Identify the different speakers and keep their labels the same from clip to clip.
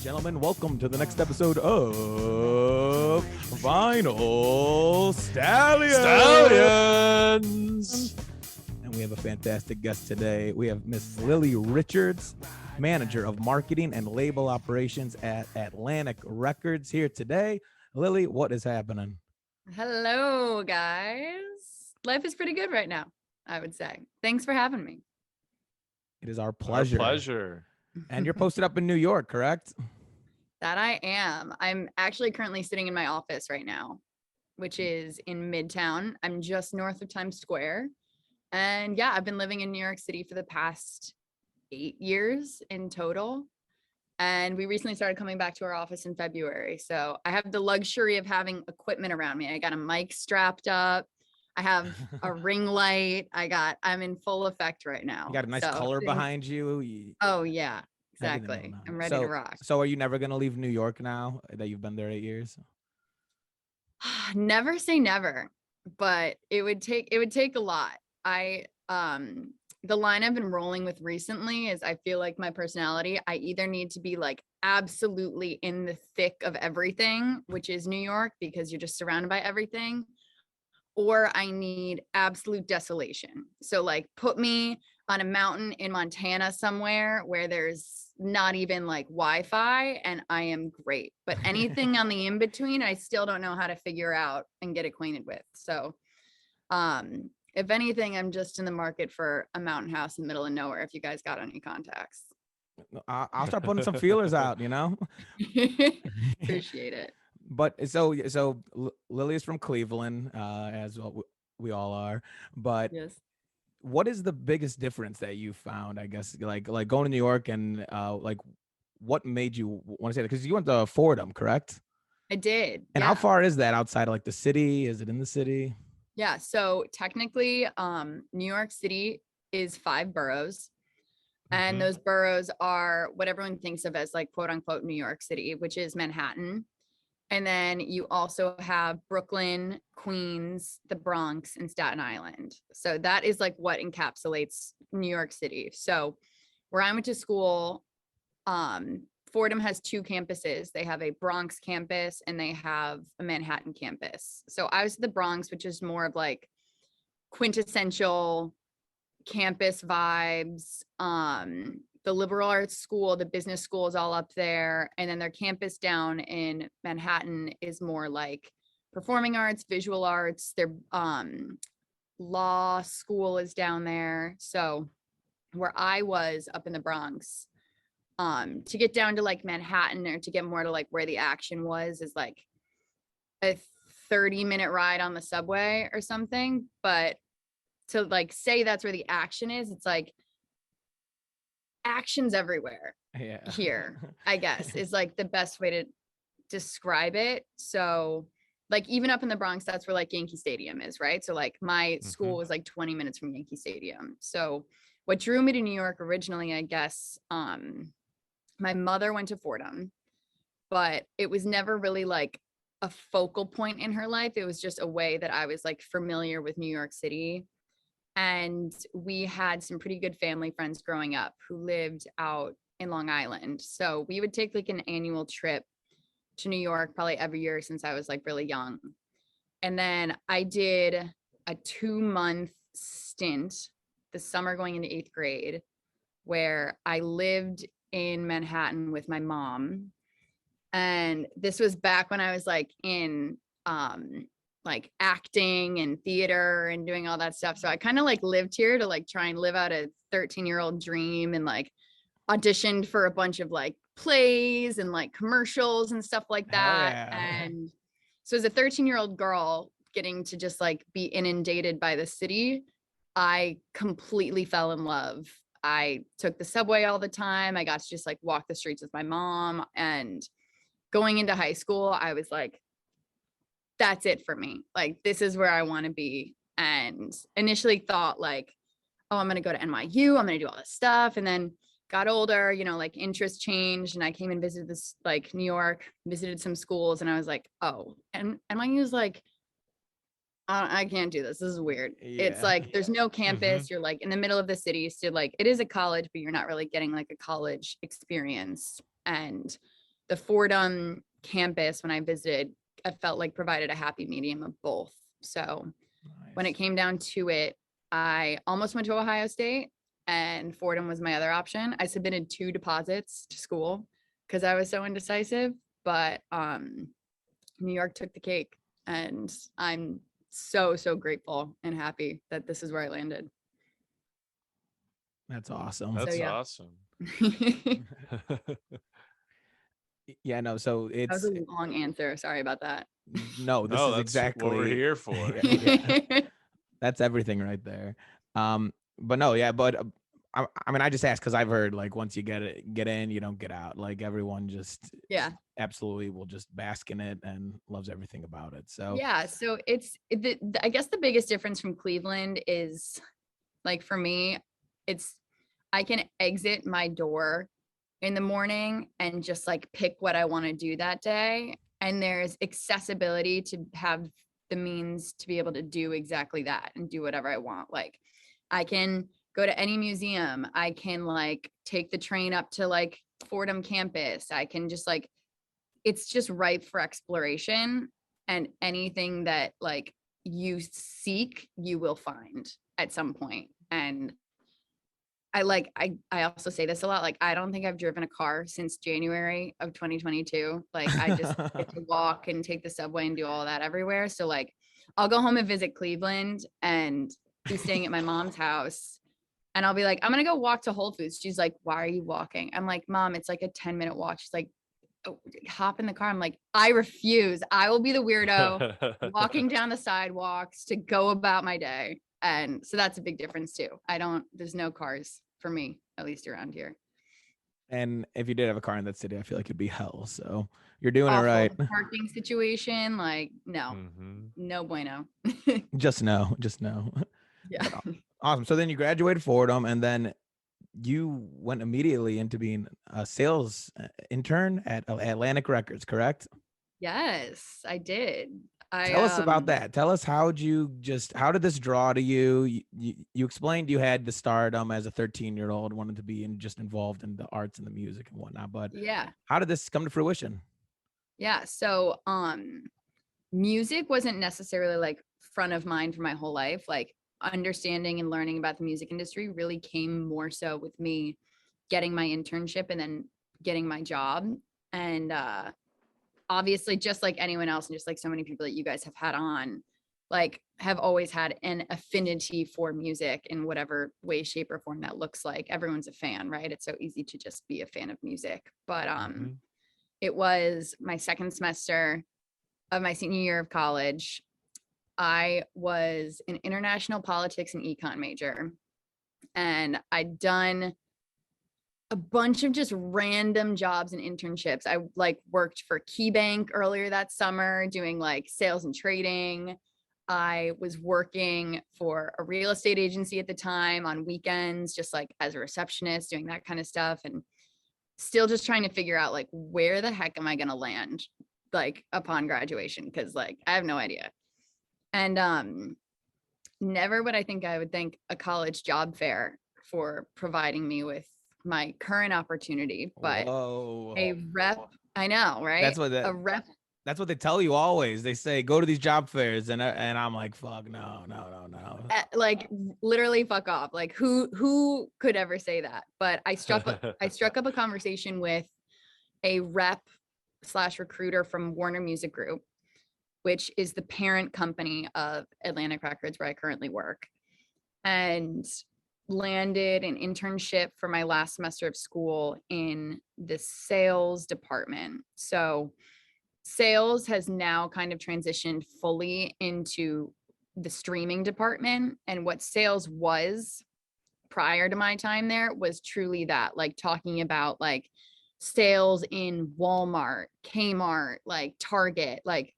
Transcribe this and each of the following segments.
Speaker 1: Gentlemen, welcome to the next episode of Vinyl Stallions. And we have a fantastic guest today. We have Miss Lily Richards, manager of marketing and label operations at Atlantic Records, here today. Lily, what is happening?
Speaker 2: Hello, guys. Life is pretty good right now, I would say. Thanks for having me.
Speaker 1: It is our pleasure.
Speaker 3: Our pleasure.
Speaker 1: And you're posted up in New York, correct?
Speaker 2: That I am. I'm actually currently sitting in my office right now, which is in Midtown. I'm just north of Times Square. And yeah, I've been living in New York City for the past 8 years in total. And we recently started coming back to our office in February. So I have the luxury of having equipment around me. I got a mic strapped up. I have a ring light. I'm in full effect right now.
Speaker 1: You got a nice color behind you.
Speaker 2: Oh, yeah, exactly. I'm ready to rock.
Speaker 1: So are you never going to leave New York now that you've been there 8 years?
Speaker 2: Never say never, but it would take a lot. The line I've been rolling with recently is I feel like my personality, I either need to be like absolutely in the thick of everything, which is New York, because you're just surrounded by everything, or I need absolute desolation. So like put me on a mountain in Montana somewhere where there's not even like Wi-Fi and I am great. But anything on the in between, I still don't know how to figure out and get acquainted with. So if anything, I'm just in the market for a mountain house in the middle of nowhere if you guys got any contacts.
Speaker 1: I'll start putting some feelers out,
Speaker 2: Appreciate it.
Speaker 1: But so Lily is from Cleveland, as we all are. But
Speaker 2: yes,
Speaker 1: what is the biggest difference that you found? I guess like going to New York and like what made you want to say that? Because you went to Fordham, correct?
Speaker 2: I did.
Speaker 1: And how far is that outside of like the city? Is it in the city?
Speaker 2: Yeah. So technically, New York City is 5 boroughs. And those boroughs are what everyone thinks of as like quote unquote New York City, which is Manhattan. And then you also have Brooklyn, Queens, the Bronx, and Staten Island. So that is like what encapsulates New York City. So where I went to school, Fordham has 2 campuses. They have a Bronx campus and they have a Manhattan campus. So I was at the Bronx, which is more of like quintessential campus vibes. The liberal arts school, the business school is all up there. And then their campus down in Manhattan is more like performing arts, visual arts. Their law school is down there. So where I was up in the Bronx, to get down to like Manhattan or to get more to like where the action was is like a 30-minute ride on the subway or something. But to like say that's where the action is, it's like action's everywhere here, I guess, is like the best way to describe it. So like even up in the Bronx, that's where like Yankee Stadium is, right? So like my school was like 20 minutes from Yankee Stadium. So what drew me to New York originally, I guess, my mother went to Fordham, but it was never really like a focal point in her life. It was just a way that I was like familiar with New York City. And we had some pretty good family friends growing up who lived out in Long Island. So we would take like an annual trip to New York probably every year since I was like really young. And then I did a 2-month stint the summer going into 8th grade where I lived in Manhattan with my mom. And this was back when I was like in like acting and theater and doing all that stuff. So I kind of like lived here to like try and live out a 13-year-old dream and like auditioned for a bunch of like plays and like commercials and stuff like that. And so as a 13-year-old girl getting to just like be inundated by the city, I completely fell in love. I took the subway all the time. I got to just like walk the streets with my mom. And going into high school, I was like, that's it for me. Like, this is where I want to be. And initially thought like, oh, I'm going to go to NYU. I'm going to do all this stuff. And then got older, like interest changed. And I came and visited this like New York, visited some schools. And I was like, oh, and NYU is like, I can't do this. This is weird. Yeah. It's like, there's no campus. You're like in the middle of the city. So like, it is a college, but you're not really getting like a college experience. And the Fordham campus, when I visited, I felt like provided a happy medium of both. So when it came down to it, I almost went to Ohio State, and Fordham was my other option. I submitted 2 deposits to school because I was so indecisive, but New York took the cake, and I'm so grateful and happy that this is where I landed.
Speaker 1: That's awesome.
Speaker 3: That's awesome.
Speaker 1: Yeah, no, so
Speaker 2: That was
Speaker 1: it's
Speaker 2: a long answer. Sorry about that.
Speaker 1: no, this is
Speaker 3: that's
Speaker 1: exactly
Speaker 3: what we're here for.
Speaker 1: Yeah. That's everything right there. But no, yeah, but I mean, I just asked because I've heard like once you get in, you don't get out. Like everyone just absolutely will just bask in it and loves everything about it. So
Speaker 2: yeah, so I guess the biggest difference from Cleveland is, like, for me, it's I can exit my door in the morning and just like pick what I want to do that day. And there's accessibility to have the means to be able to do exactly that and do whatever I want. Like, I can go to any museum. I can like take the train up to like Fordham campus. I can just like, it's just ripe for exploration, and anything that like you seek, you will find at some point. And I also say this a lot. Like, I don't think I've driven a car since January of 2022. Like, I just get to walk and take the subway and do all that everywhere. So like, I'll go home and visit Cleveland and be staying at my mom's house. And I'll be like, I'm going to go walk to Whole Foods. She's like, why are you walking? I'm like, Mom, it's like a 10-minute walk. She's like, oh, hop in the car. I'm like, I refuse. I will be the weirdo walking down the sidewalks to go about my day. And so that's a big difference too. There's no cars for me, at least around here.
Speaker 1: And if you did have a car in that city, I feel like it'd be hell. So you're doing
Speaker 2: Awful.
Speaker 1: it right.
Speaker 2: Parking situation, like, no, no bueno.
Speaker 1: Just no.
Speaker 2: Yeah.
Speaker 1: Awesome. So then you graduated Fordham, and then you went immediately into being a sales intern at Atlantic Records, correct?
Speaker 2: Yes, I did.
Speaker 1: Tell us about that. Tell us how did this draw to you? You explained you had the stardom as a 13-year-old, wanted to be just involved in the arts and the music and whatnot. But
Speaker 2: yeah,
Speaker 1: how did this come to fruition?
Speaker 2: Yeah. So music wasn't necessarily like front of mind for my whole life. Like, understanding and learning about the music industry really came more so with me getting my internship and then getting my job. And obviously, just like anyone else, and just like so many people that you guys have had on, like, have always had an affinity for music in whatever way, shape, or form that looks like. Everyone's a fan, right? It's so easy to just be a fan of music. But it was my second semester of my senior year of college. I was an international politics and econ major, and I'd done a bunch of just random jobs and internships. I like worked for KeyBank earlier that summer doing like sales and trading. I was working for a real estate agency at the time on weekends, just like as a receptionist, doing that kind of stuff, and still just trying to figure out like, where the heck am I going to land like upon graduation? Because like, I have no idea. And never would I think I would thank a college job fair for providing me with my current opportunity. But a rep, I know, right? A rep.
Speaker 1: That's what they tell you always. They say, go to these job fairs. And I'm like, fuck, no.
Speaker 2: Like, literally fuck off. Like, who could ever say that? But I struck up a conversation with a rep / recruiter from Warner Music Group, which is the parent company of Atlantic Records, where I currently work, and landed an internship for my last semester of school in the sales department. So sales has now kind of transitioned fully into the streaming department. And what sales was prior to my time there was truly that, like, talking about like sales in Walmart, Kmart, like Target, like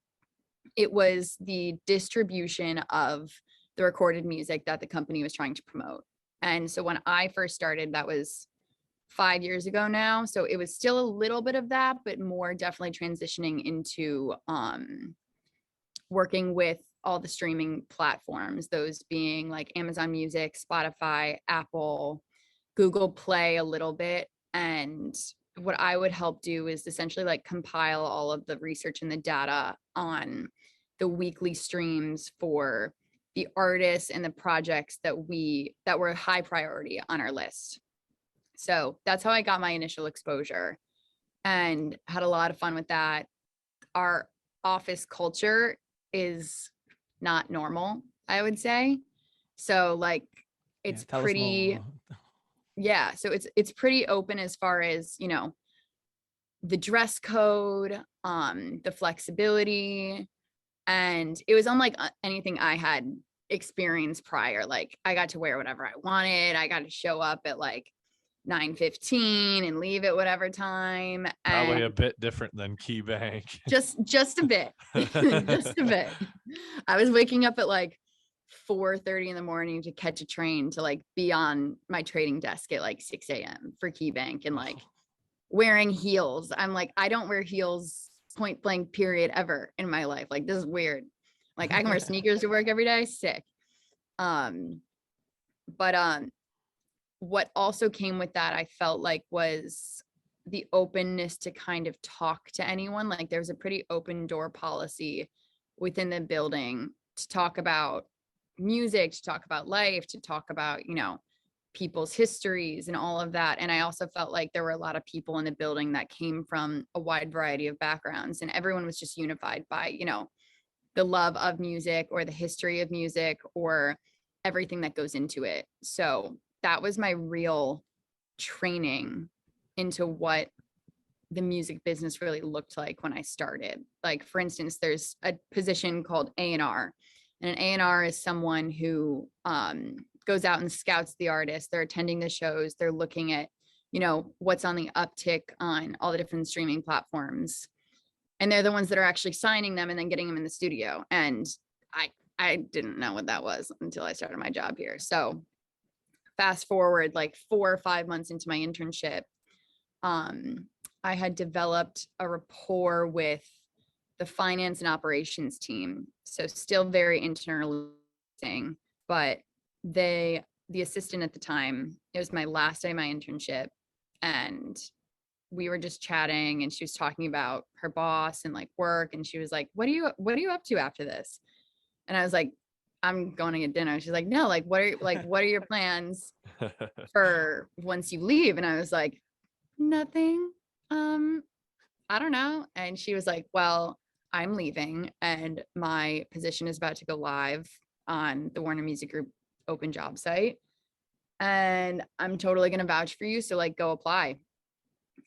Speaker 2: it was the distribution of the recorded music that the company was trying to promote. And so when I first started, that was 5 years ago now. So it was still a little bit of that, but more definitely transitioning into working with all the streaming platforms, those being like Amazon Music, Spotify, Apple, Google Play a little bit. And what I would help do is essentially like compile all of the research and the data on the weekly streams for the artists and the projects that were high priority on our list. So that's how I got my initial exposure and had a lot of fun with that. Our office culture is not normal, I would say. So like it's pretty, yeah. So it's pretty open as far as, you know, the dress code, the flexibility, and it was unlike anything I had experienced prior. Like I got to wear whatever I wanted. I got to show up at like 9:15 and leave at whatever time.
Speaker 3: Probably a bit different than KeyBank.
Speaker 2: just a bit. Just a bit. I was waking up at like 4:30 in the morning to catch a train to like be on my trading desk at like 6 a.m. for KeyBank and like wearing heels. I'm like, I don't wear heels point blank period ever in my life. Like this is weird. Like I can wear sneakers to work every day. Sick. But what also came with that, I felt like, was the openness to kind of talk to anyone. Like there was a pretty open door policy within the building to talk about music, to talk about life, to talk about, you know, people's histories and all of that. And I also felt like there were a lot of people in the building that came from a wide variety of backgrounds, and everyone was just unified by, you know, the love of music or the history of music or everything that goes into it. So that was my real training into what the music business really looked like when I started. Like, for instance, there's a position called A&R, and an A&R is someone who goes out and scouts the artist. They're attending the shows. They're looking at, you know, what's on the uptick on all the different streaming platforms. And they're the ones that are actually signing them and then getting them in the studio. And I didn't know what that was until I started my job here. So fast forward like 4 or 5 months into my internship, I had developed a rapport with the finance and operations team. So still very internal, but the assistant at the time, it was my last day of my internship, and we were just chatting, and she was talking about her boss and like work. And she was like, what are you up to after this? And I was like, I'm going to get dinner. She's like, no, like, what are your plans for once you leave? And I was like, nothing. I don't know. And she was like, well, I'm leaving and my position is about to go live on the Warner Music Group open job site. And I'm totally going to vouch for you. So like, go apply.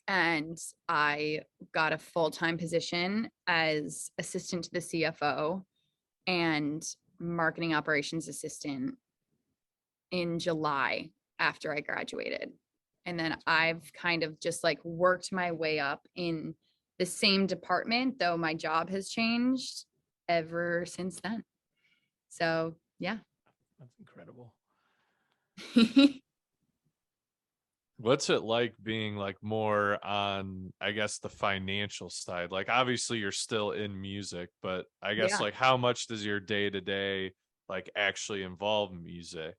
Speaker 2: And I got a full-time position as assistant to the CFO and marketing operations assistant in July after I graduated. And then I've kind of just like worked my way up in the same department, though my job has changed ever since then. So yeah.
Speaker 1: That's incredible.
Speaker 3: What's it like being like more on, I guess, the financial side? Like obviously you're still in music, but I guess like how much does your day-to-day like actually involve music?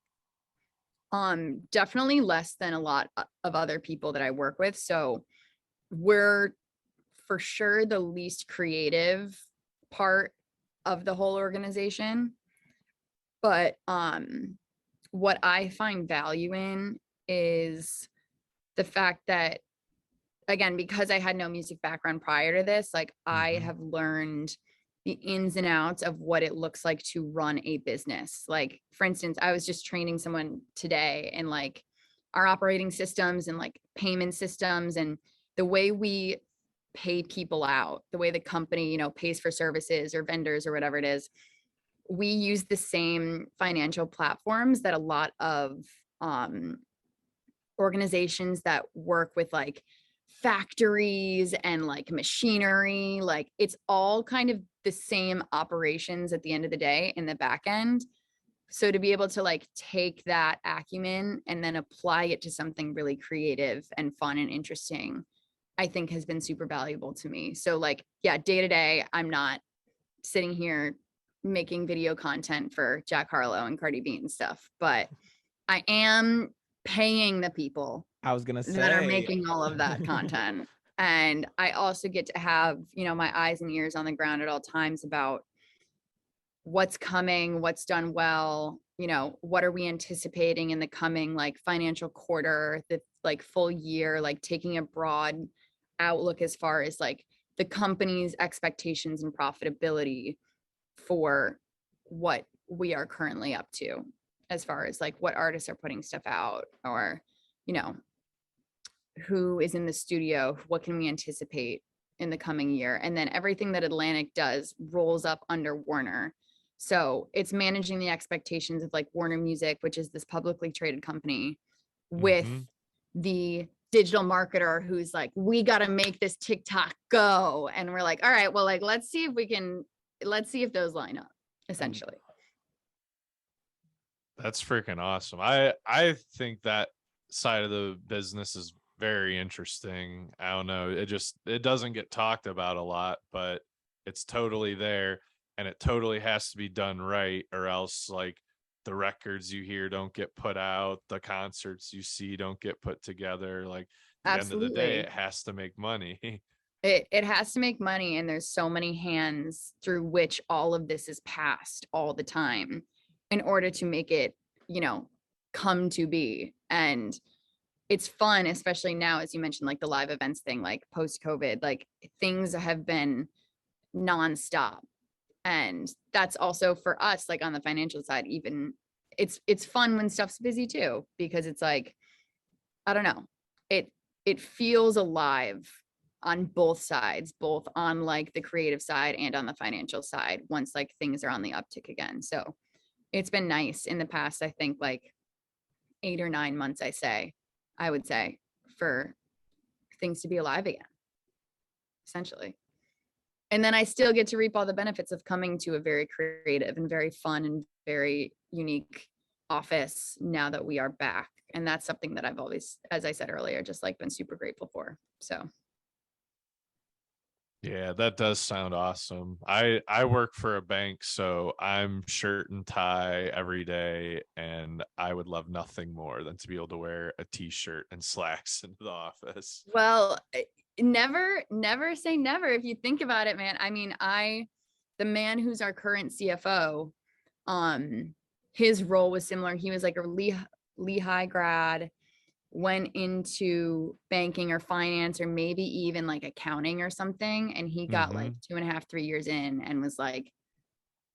Speaker 2: Definitely less than a lot of other people that I work with. So we're for sure the least creative part of the whole organization. But what I find value in is the fact that, again, because I had no music background prior to this, like I have learned the ins and outs of what it looks like to run a business. Like, for instance, I was just training someone today in like our operating systems and like payment systems and the way we pay people out, the way the company, you know, pays for services or vendors or whatever it is. We use the same financial platforms that a lot of organizations that work with like factories and like machinery, like it's all kind of the same operations at the end of the day in the back end. So to be able to like take that acumen and then apply it to something really creative and fun and interesting, I think has been super valuable to me. So like, yeah, day to day, I'm not sitting here making video content for Jack Harlow and Cardi B and stuff, but I am paying the people
Speaker 1: I was gonna
Speaker 2: that are
Speaker 1: say
Speaker 2: making all of that content. And I also get to have, my eyes and ears on the ground at all times about what's coming, what's done well, what are we anticipating in the coming like financial quarter, the like full year, like taking a broad outlook as far as like the company's expectations and profitability for what we are currently up to, as far as like what artists are putting stuff out, or who is in the studio, what can we anticipate in the coming year. And then everything that Atlantic does rolls up under Warner. So it's managing the expectations of like Warner Music, which is this publicly traded company, with the digital marketer who's like, we got to make this TikTok go. And we're like, all right, well, like, let's see if those line up, essentially.
Speaker 3: That's freaking awesome. I think that side of the business is very interesting. I don't know. It doesn't get talked about a lot, but it's totally there, and it totally has to be done right, or else like the records you hear don't get put out, the concerts you see don't get put together. Like at the end of the day, it has to make money.
Speaker 2: It has to make money, and there's so many hands through which all of this is passed all the time in order to make it, come to be. And it's fun, especially now, as you mentioned, like the live events thing, like post-COVID, like things have been nonstop. And that's also for us, like on the financial side, even it's fun when stuff's busy too, because it's like, I don't know, it feels alive on both sides, both on like the creative side and on the financial side, once like things are on the uptick again. So it's been nice in the past, I think like 8 or 9 months, I would say, for things to be alive again, essentially. And then I still get to reap all the benefits of coming to a very creative and very fun and very unique office now that we are back. And that's something that I've always, as I said earlier, just like been super grateful for. So.
Speaker 3: Yeah, that does sound awesome. I work for a bank, so I'm shirt and tie every day, and I would love nothing more than to be able to wear a t-shirt and slacks into the office.
Speaker 2: Well, never say never if you think about it, man. I mean, the man who's our current CFO, his role was similar. He was like a Lehigh grad, went into banking or finance or maybe even like accounting or something, and he got like 2.5, 3 years in and was like,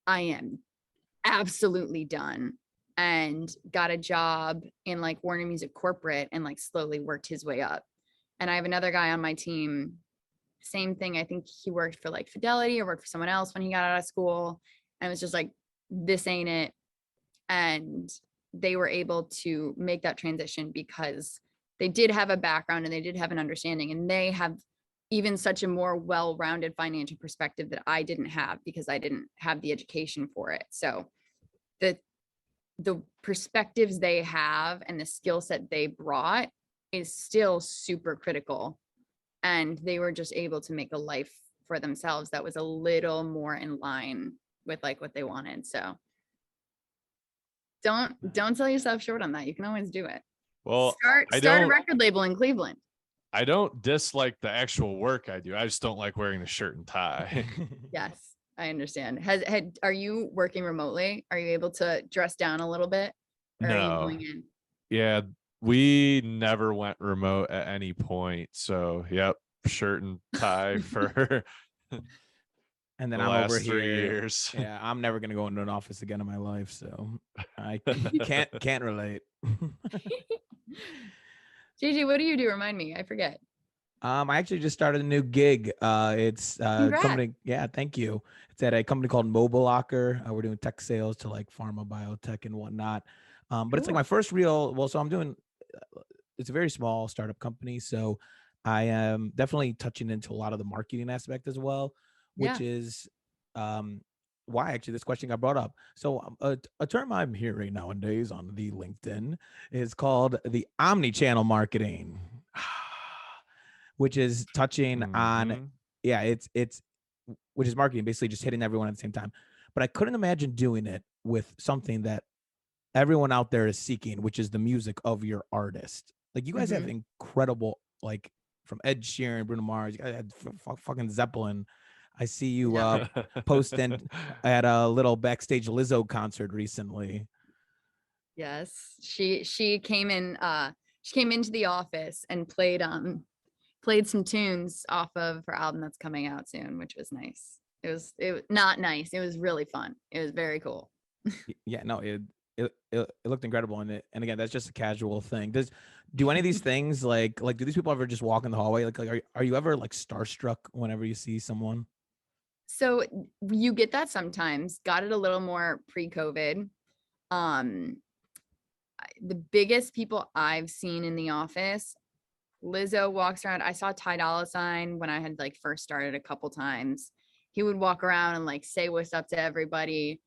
Speaker 2: I am absolutely done, and got a job in like Warner Music corporate and like slowly worked his way up. And I have another guy on my team, same thing. I think he worked for like Fidelity or worked for someone else when he got out of school, and was just like, this ain't it. And they were able to make that transition because they did have a background and they did have an understanding, and they have even such a more well-rounded financial perspective that I didn't have because I didn't have the education for it. So the perspectives they have and the skill set they brought is still super critical. And they were just able to make a life for themselves that was a little more in line with like what they wanted. So don't sell yourself short on that. You can always do it.
Speaker 3: Well,
Speaker 2: start a record label in Cleveland.
Speaker 3: I don't dislike the actual work I do. I just don't like wearing the shirt and tie.
Speaker 2: Yes, I understand. Are you working remotely? Are you able to dress down a little bit? Or
Speaker 3: no.
Speaker 2: Are you going in?
Speaker 3: Yeah, we never went remote at any point. So, yep, shirt and tie for
Speaker 1: and then
Speaker 3: the
Speaker 1: I'm
Speaker 3: last
Speaker 1: over
Speaker 3: 3
Speaker 1: here.
Speaker 3: years.
Speaker 1: Yeah, I'm never gonna go into an office again in my life, so I can't relate.
Speaker 2: JJ, what do you do? Remind me. I forget.
Speaker 1: I actually just started a new gig. It's a company. Yeah, thank you. It's at a company called Mobile Locker. We're doing tech sales to like pharma, biotech, and whatnot. But it's like my first real. Well, so I'm doing. It's a very small startup company, so I am definitely touching into a lot of the marketing aspect as well, which is why actually this question got brought up. So a term I'm hearing nowadays on the LinkedIn is called the omni-channel marketing. Which is touching on, it's which is marketing, basically just hitting everyone at the same time. But I couldn't imagine doing it with something that everyone out there is seeking, which is the music of your artist. Like you guys have incredible, like from Ed Sheeran, Bruno Mars, you guys had fucking Zeppelin. I see you posting at a little backstage Lizzo concert recently.
Speaker 2: Yes, she came in. She came into the office and played some tunes off of her album that's coming out soon, which was nice. It was not nice. It was really fun. It was very cool.
Speaker 1: Yeah, no, it looked incredible, and again, that's just a casual thing. Do any of these things like do these people ever just walk in the hallway? Like are you ever like starstruck whenever you see someone?
Speaker 2: So you get that sometimes. Got it a little more pre-COVID. The biggest people I've seen in the office, Lizzo walks around. I saw Ty Dolla $ign when I had like first started a couple times. He would walk around and like say what's up to everybody.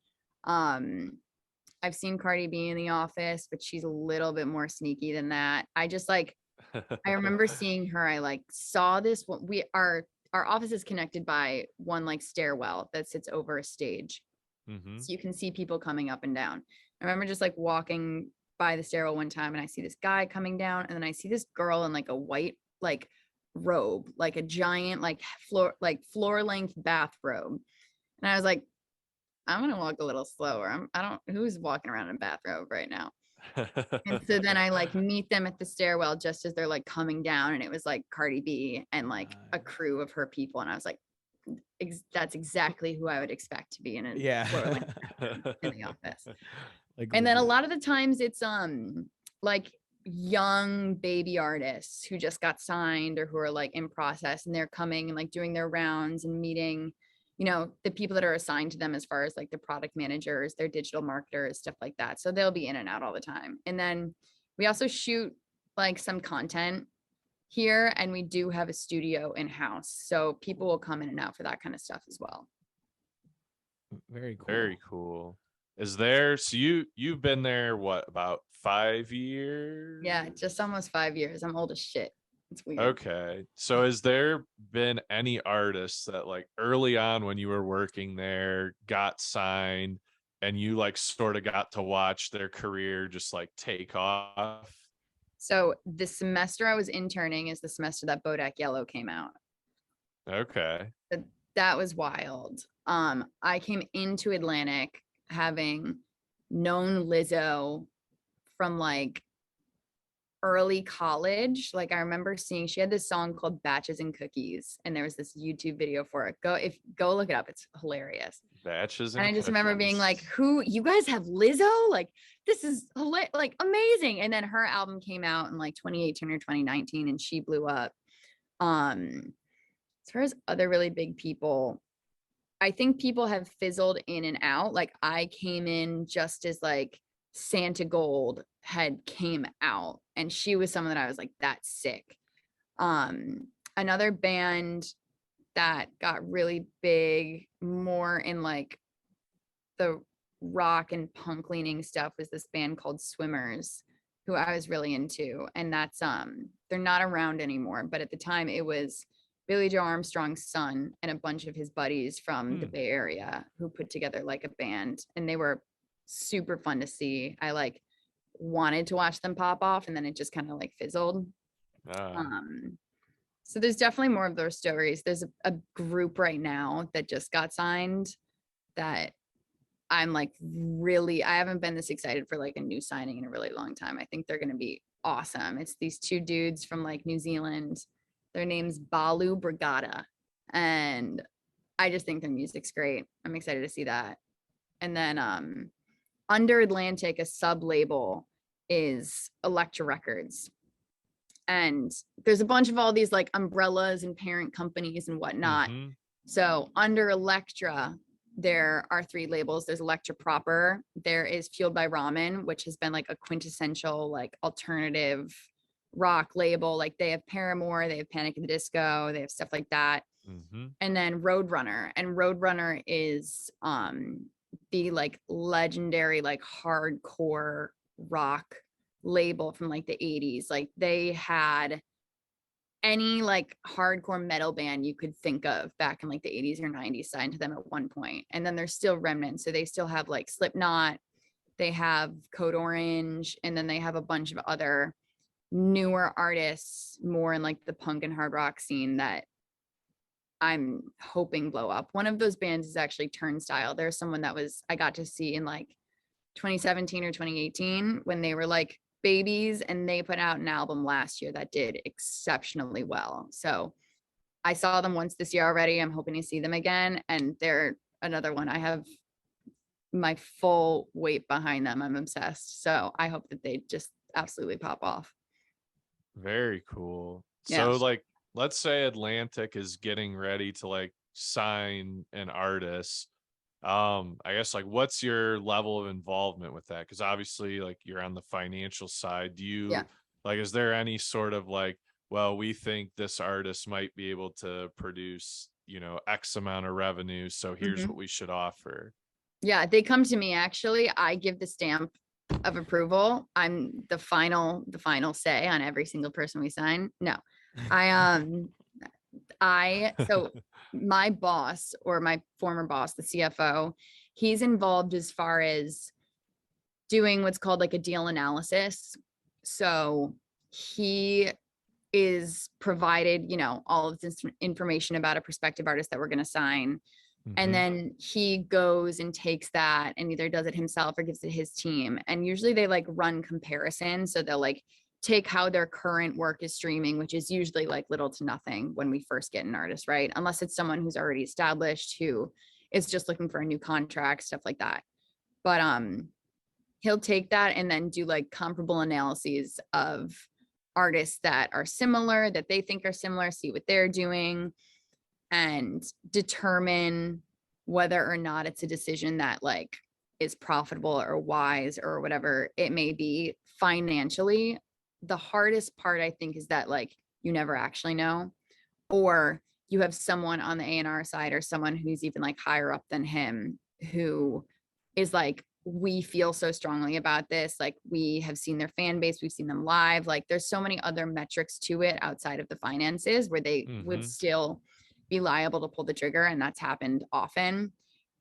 Speaker 2: I've seen Cardi B in the office, but she's a little bit more sneaky than that. I just like, I remember seeing her. I like saw this. Our office is connected by one like stairwell that sits over a stage. So you can see people coming up and down. I remember just like walking by the stairwell one time and I see this guy coming down and then I see this girl in like a white like robe, like a giant like floor length bathrobe. And I was like, I'm gonna walk a little slower. Who's walking around in a bathrobe right now? And so then I like meet them at the stairwell just as they're like coming down, and it was like Cardi B and like a crew of her people, and I was like, that's exactly who I would expect to be in a floor length bathrobe in the office. Like, and then a lot of the times it's like young baby artists who just got signed or who are like in process, and they're coming and like doing their rounds and meeting, you know, the people that are assigned to them as far as like the product managers, their digital marketers, stuff like that. So they'll be in and out all the time. And then we also shoot like some content here, and we do have a studio in-house. So people will come in and out for that kind of stuff as well.
Speaker 1: Very cool.
Speaker 3: Very cool. Is there, so you've been there what, about 5 years?
Speaker 2: Yeah, just almost 5 years. I'm old as shit. It's weird.
Speaker 3: Okay. So has there been any artists that like early on when you were working there got signed and you like sort of got to watch their career just like take off?
Speaker 2: So the semester I was interning is the semester that Bodak Yellow came out.
Speaker 3: Okay.
Speaker 2: That was wild. I came into Atlantic having known Lizzo from like early college. Like I remember seeing, she had this song called Batches and Cookies, and there was this YouTube video for it. Go look it up. It's hilarious.
Speaker 3: Batches and
Speaker 2: I just
Speaker 3: cookies.
Speaker 2: remember being like, who, you guys have Lizzo? Like, this is like amazing. And then her album came out in like 2018 or 2019 and she blew up. As far as other really big people, I think people have fizzled in and out. Like I came in just as like Santa Gold had came out, and she was someone that I was like, that's sick. Another band that got really big more in like the rock and punk leaning stuff was this band called Swimmers, who I was really into. And that's they're not around anymore, but at the time it was Billy Joe Armstrong's son and a bunch of his buddies from the Bay Area who put together like a band, and they were super fun to see. I like wanted to watch them pop off, and then it just kind of like fizzled. So there's definitely more of those stories. There's a group right now that just got signed that I'm like really, I haven't been this excited for like a new signing in a really long time. I think they're going to be awesome. It's these two dudes from like New Zealand. Their name's Balu Brigada, and I just think their music's great. I'm excited to see that. And then under Atlantic, a sub label is Elektra Records. And there's a bunch of all these like umbrellas and parent companies and whatnot. So under Elektra, there are 3 labels. There's Elektra proper. There is Fueled by Ramen, which has been like a quintessential like alternative rock label. Like they have Paramore, they have Panic at the Disco, they have stuff like that. And then Roadrunner, and Roadrunner is the like legendary like hardcore rock label from like the 80s. Like they had any like hardcore metal band you could think of back in like the 80s or 90s signed to them at one point. And then there's still remnants. So they still have like Slipknot, they have Code Orange, and then they have a bunch of other newer artists more in like the punk and hard rock scene that I'm hoping blow up. One of those bands is actually Turnstile. There's someone that I got to see in like 2017 or 2018 when they were like babies, and they put out an album last year that did exceptionally well. So I saw them once this year already. I'm hoping to see them again. And they're another one. I have my full weight behind them. I'm obsessed. So I hope that they just absolutely pop off.
Speaker 3: Very cool.
Speaker 2: Yeah.
Speaker 3: So like, let's say Atlantic is getting ready to like sign an artist. I guess like what's your level of involvement with that? Because obviously like you're on the financial side. Do you like, is there any sort of like, well, we think this artist might be able to produce, you know, X amount of revenue, so here's what we should offer?
Speaker 2: Yeah, they come to me. Actually, I give the stamp of approval. I'm the final say on every single person we sign. No, so my boss, or my former boss, the CFO, he's involved as far as doing what's called like a deal analysis. So he is provided, you know, all of this information about a prospective artist that we're going to sign. And then he goes and takes that and either does it himself or gives it to his team. And usually they like run comparisons. So they'll like take how their current work is streaming, which is usually like little to nothing when we first get an artist, right? Unless it's someone who's already established, who is just looking for a new contract, stuff like that. But he'll take that and then do like comparable analyses of artists that are similar, that they think are similar, see what they're doing, and determine whether or not it's a decision that like is profitable or wise or whatever it may be financially. The hardest part, I think, is that like you never actually know, or you have someone on the A&R side or someone who's even like higher up than him who is like, we feel so strongly about this. Like, we have seen their fan base, we've seen them live. Like, there's so many other metrics to it outside of the finances where they would still be liable to pull the trigger. And that's happened often.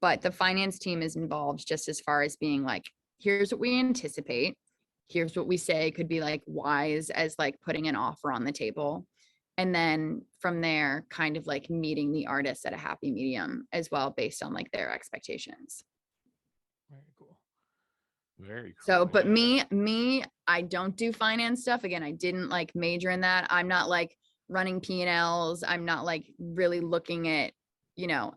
Speaker 2: But the finance team is involved just as far as being like, here's what we anticipate. Here's what we say could be like wise as like putting an offer on the table. And then from there, kind of like meeting the artist at a happy medium as well, based on like their expectations.
Speaker 1: Very cool.
Speaker 3: Very cool.
Speaker 2: So, but me, I don't do finance stuff. Again, I didn't like major in that. I'm not like running P&Ls. I'm not like really looking at, you know,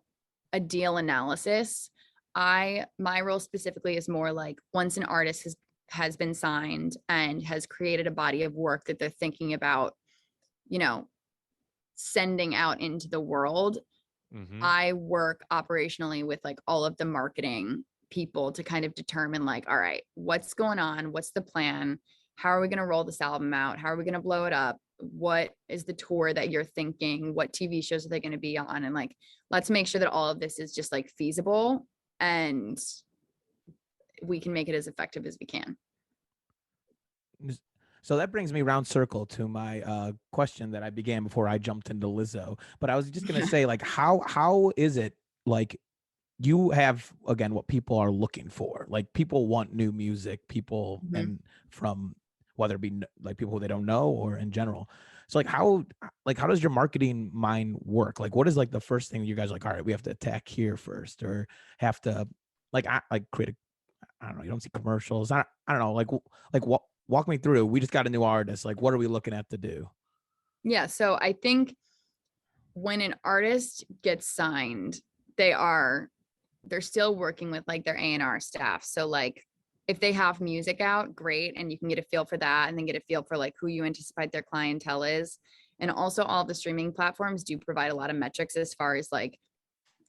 Speaker 2: a deal analysis. My role specifically is more like once an artist has been signed and has created a body of work that they're thinking about, you know, sending out into the world, I work operationally with like all of the marketing people to kind of determine like, all right, what's going on? What's the plan? How are we going to roll this album out? How are we going to blow it up? What is the tour that you're thinking? What TV shows are they going to be on? And like, let's make sure that all of this is just like feasible and we can make it as effective as we can.
Speaker 1: So that brings me round circle to my question that I began before I jumped into Lizzo. But I was just going to say, like, how is it like you have, again, what people are looking for? Like, people want new music, people, and from whether it be like people who they don't know or in general. So like how does your marketing mind work? Like, what is like the first thing you guys are like, all right, we have to attack here first, or have to like create I don't know, you don't see commercials. I don't know, like what, walk me through. We just got a new artist. Like, what are we looking at to do?
Speaker 2: Yeah. So I think when an artist gets signed, they're still working with like their A&R staff. So like if they have music out, great. And you can get a feel for that and then get a feel for like who you anticipate their clientele is. And also all the streaming platforms do provide a lot of metrics as far as like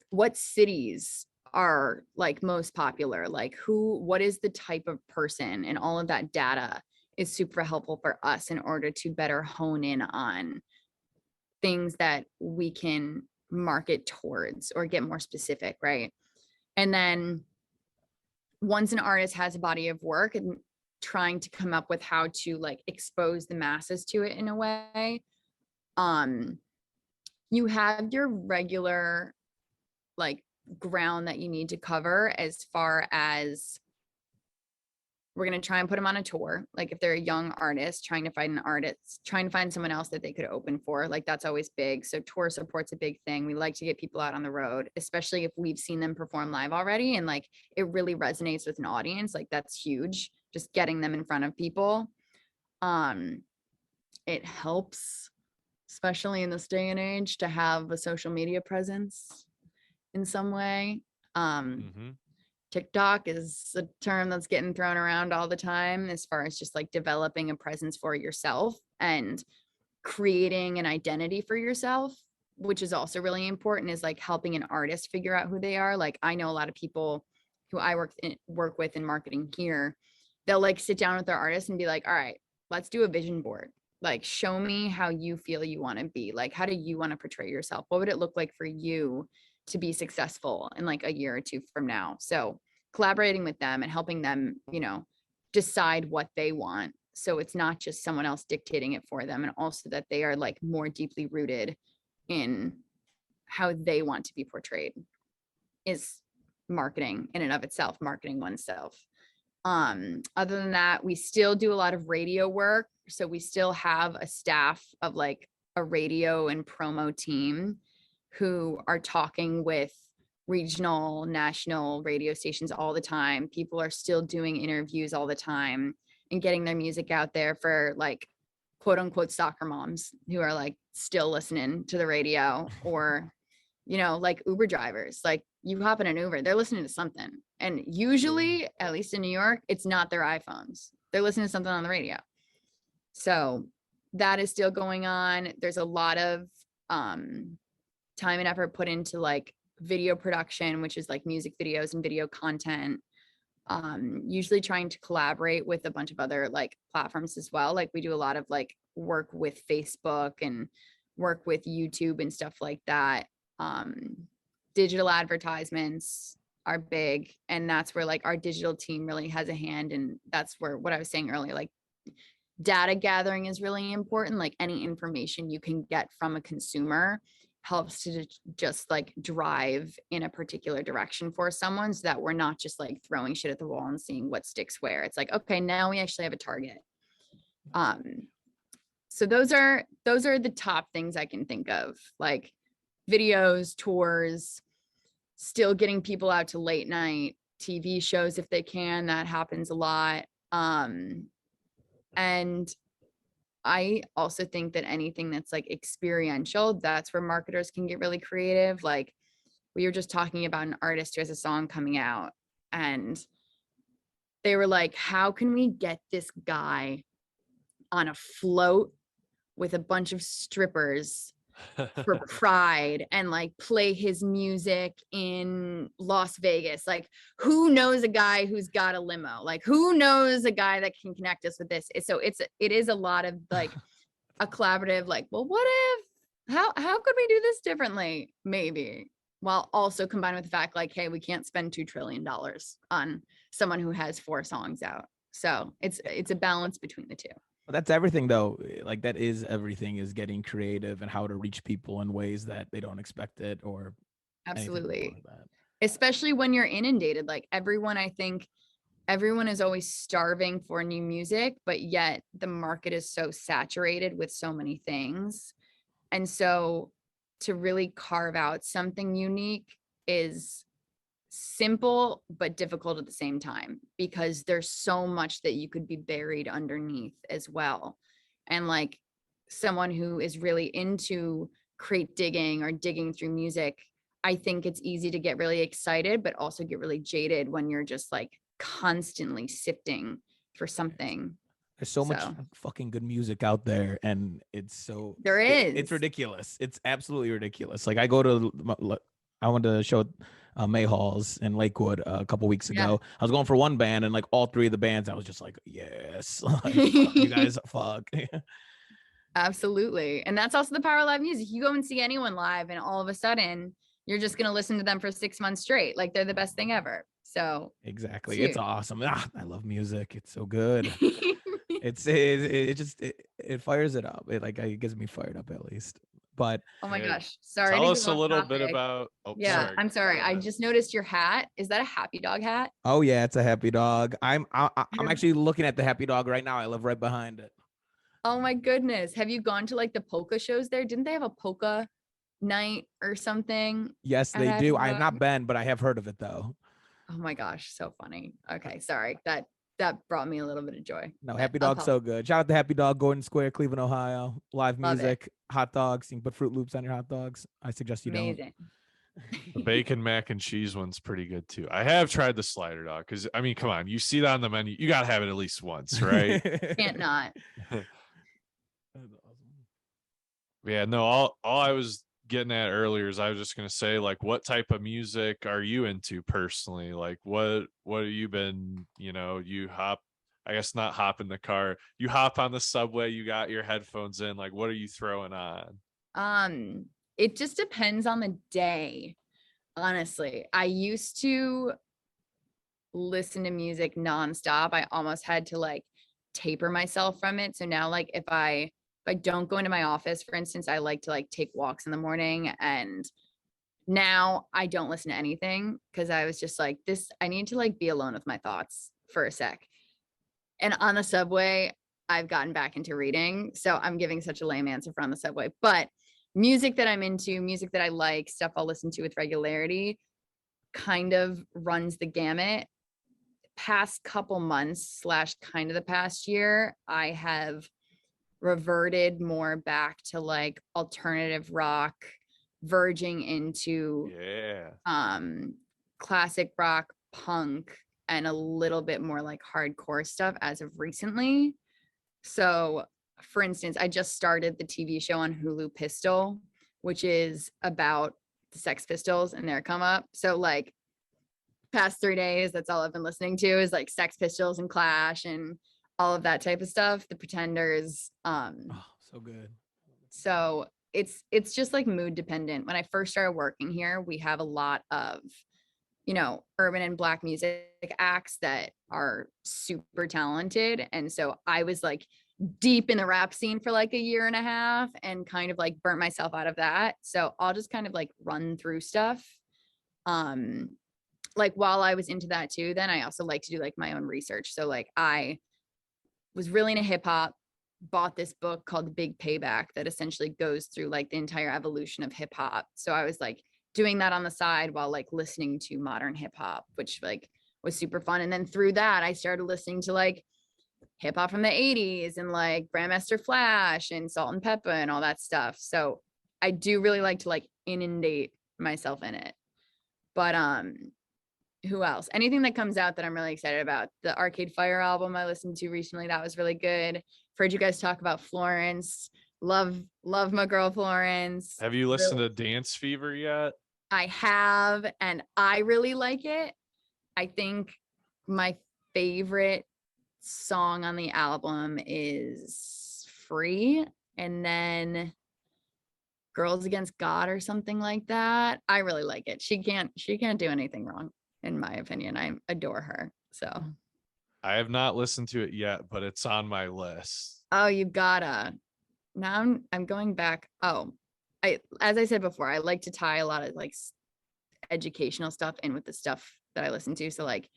Speaker 2: what cities are like most popular, like what is the type of person, and all of that data is super helpful for us in order to better hone in on things that we can market towards or get more specific, right? And then once an artist has a body of work, and trying to come up with how to like expose the masses to it in a way, you have your regular like ground that you need to cover as far as We're going to try and put them on a tour. Like if they're a young artist, trying to find an artist, trying to find someone else that they could open for, like that's always big. So tour support's a big thing. We like to get people out on the road, especially if we've seen them perform live already. And like, it really resonates with an audience. Like that's huge. Just getting them in front of people. It helps, especially in this day and age, to have a social media presence in some way. TikTok is a term that's getting thrown around all the time as far as just like developing a presence for yourself and creating an identity for yourself, which is also really important, is like helping an artist figure out who they are. Like I know a lot of people who I work with in marketing here, they'll like sit down with their artists and be like, all right, let's do a vision board. Like, show me how you feel you want to be. Like, how do you want to portray yourself? What would it look like for you to be successful in like a year or two from now? So collaborating with them and helping them, you know, decide what they want. So it's not just someone else dictating it for them. And also that they are like more deeply rooted in how they want to be portrayed is marketing in and of itself, marketing oneself. Other than that, we still do a lot of radio work. So we still have a staff of like a radio and promo team who are talking with regional, national radio stations all the time. People are still doing interviews all the time and getting their music out there for like quote unquote soccer moms who are like still listening to the radio, or, you know, like Uber drivers. Like you hop in an Uber, they're listening to something. And usually, at least in New York, it's not their iPhones. They're listening to something on the radio. So that is still going on. There's a lot of time and effort put into like video production, which is like music videos and video content. Usually trying to collaborate with a bunch of other like platforms as well. Like we do a lot of like work with Facebook and work with YouTube and stuff like that. Digital advertisements are big, and that's where like our digital team really has a hand. And that's where what I was saying earlier, like data gathering is really important. Like any information you can get from a consumer helps to just like drive in a particular direction for someone, so that we're not just like throwing shit at the wall and seeing what sticks where. It's like, okay, now we actually have a target. So those are the top things I can think of, like videos, tours, still getting people out to late night TV shows if they can. That happens a lot. And I also think that anything that's like experiential, that's where marketers can get really creative. Like we were just talking about an artist who has a song coming out, and they were like, how can we get this guy on a float with a bunch of strippers for Pride and like play his music in Las Vegas? Like, who knows a guy who's got a limo? Like, who knows a guy that can connect us with this? It is a lot of like a collaborative, like, well, what if, how could we do this differently? Maybe, while also combined with the fact like, hey, we can't spend $2 trillion on someone who has 4 songs out. So it's a balance between the two.
Speaker 1: That's everything though. Like that is everything, is getting creative and how to reach people in ways that they don't expect it, or
Speaker 2: absolutely like that. Especially when you're inundated, like I think everyone is always starving for new music, but yet the market is so saturated with so many things. And so to really carve out something unique is simple but difficult at the same time, because there's so much that you could be buried underneath as well. And like someone who is really into crate digging or digging through music, I think it's easy to get really excited but also get really jaded when you're just like constantly sifting for something.
Speaker 1: There's so much fucking good music out there, and it's it's ridiculous. It's absolutely ridiculous. Like I went to show May Halls in Lakewood a couple weeks ago. I was going for one band, and like all 3 of the bands, I was just like, yes, like, you guys, fuck.
Speaker 2: Absolutely. And that's also the power of live music. You go and see anyone live, and all of a sudden you're just going to listen to them for 6 months straight. Like they're the best thing ever. So
Speaker 1: exactly. It's awesome. I love music. It's so good. it fires it up. It gets me fired up at least. But
Speaker 2: oh my
Speaker 3: Yeah.
Speaker 2: gosh, sorry
Speaker 3: Tell
Speaker 2: to
Speaker 3: us
Speaker 2: go
Speaker 3: a
Speaker 2: off
Speaker 3: little bit
Speaker 2: topic.
Speaker 3: about. Oh,
Speaker 2: Yeah,
Speaker 3: sorry.
Speaker 2: I'm sorry.
Speaker 3: Go
Speaker 2: I
Speaker 3: ahead.
Speaker 2: just noticed your hat. Is that a happy dog hat?
Speaker 1: oh yeah, it's a happy dog. I'm
Speaker 2: Have-
Speaker 1: actually looking at the happy dog right now. I live right behind it.
Speaker 2: Oh my goodness. Have you gone to like the polka shows there? Didn't they have a polka night or something
Speaker 1: Yes,
Speaker 2: at
Speaker 1: they
Speaker 2: Happy
Speaker 1: do. I have
Speaker 2: Dog?
Speaker 1: not been, but I have heard of it though.
Speaker 2: Oh my gosh, so funny. Okay, sorry. That brought me a little bit of joy.
Speaker 1: No,
Speaker 2: But
Speaker 1: Happy Dog's so good. Shout out to Happy Dog, Gordon Square, Cleveland, Ohio. Live
Speaker 2: love it.
Speaker 1: music, hot dogs. You can put Fruit Loops on your hot dogs. I suggest you don't.
Speaker 2: Amazing.
Speaker 3: The bacon mac and cheese one's pretty good too. I have tried the slider dog because I mean, come on, you see that on the menu, you gotta have it at least once, right?
Speaker 2: Can't not.
Speaker 3: Yeah, no, all I was getting at earlier is I was just gonna say, like, what type of music are you into personally? Like what have you been, you hop, I guess not hop in the car, you hop on the subway, you got your headphones in, like what are you throwing on?
Speaker 2: It just depends on the day. Honestly, I used to listen to music nonstop. I almost had to like taper myself from it. So now like if I don't go into my office, for instance, I like to like take walks in the morning, and now I don't listen to anything because I was just like this, I need to like be alone with my thoughts for a sec. And on the subway, I've gotten back into reading. So I'm giving such a lame answer for on the subway, but music that I'm into, music that I like, stuff I'll listen to with regularity kind of runs the gamut. Past couple months slash kind of the past year, I have reverted more back to like alternative rock, verging into
Speaker 3: Yeah.
Speaker 2: classic rock, punk, and a little bit more like hardcore stuff as of recently. So, for instance, I just started the TV show on Hulu Pistol, which is about the Sex Pistols and their come up. So, like, past 3 days, that's all I've been listening to is like Sex Pistols and Clash and all of that type of stuff. The Pretenders.
Speaker 1: Oh, so good.
Speaker 2: So it's just like mood dependent. When I first started working here, we have a lot of urban and black music acts that are super talented. And so I was like deep in the rap scene for like a year and a half and kind of like burnt myself out of that. So I'll just kind of like run through stuff. Like while I was into that too, then I also like to do like my own research. So like I was really into hip hop, bought this book called The Big Payback that essentially goes through like the entire evolution of hip hop. So I was like doing that on the side while like listening to modern hip hop, which like was super fun. And then through that, I started listening to like hip hop from the 80s and like Grandmaster Flash and Salt and Pepper and all that stuff. So I do really like to like inundate myself in it. But who else? Anything that comes out that I'm really excited about. The Arcade Fire album I listened to recently, that was really good. Heard you guys talk about Florence. Love my girl Florence.
Speaker 3: Have you listened to Dance Fever yet?
Speaker 2: I have, and I really like it. I think my favorite song on the album is Free, and then Girls Against God or something like that. I really like it. She can't do anything wrong, in my opinion. I adore her. So
Speaker 3: I have not listened to it yet, but it's on my list.
Speaker 2: oh, you gotta. Now I'm going back. Oh, as I said before, I like to tie a lot of like educational stuff in with the stuff that I listen to. So like,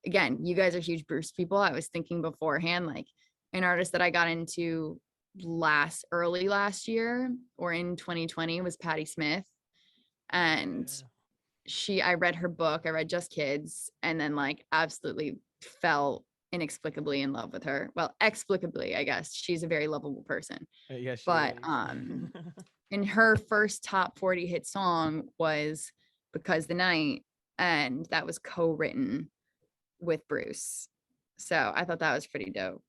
Speaker 2: again, you guys are huge Bruce people. I was thinking beforehand, like an artist that I got into early last year or in 2020 was Patti Smith. And I read her book, I read Just Kids, and then like absolutely fell inexplicably in love with her. Well, explicably, I guess. She's a very lovable person.
Speaker 1: Yes,
Speaker 2: but and her first top 40 hit song was Because the Night, and that was co-written with Bruce. So I thought that was pretty dope.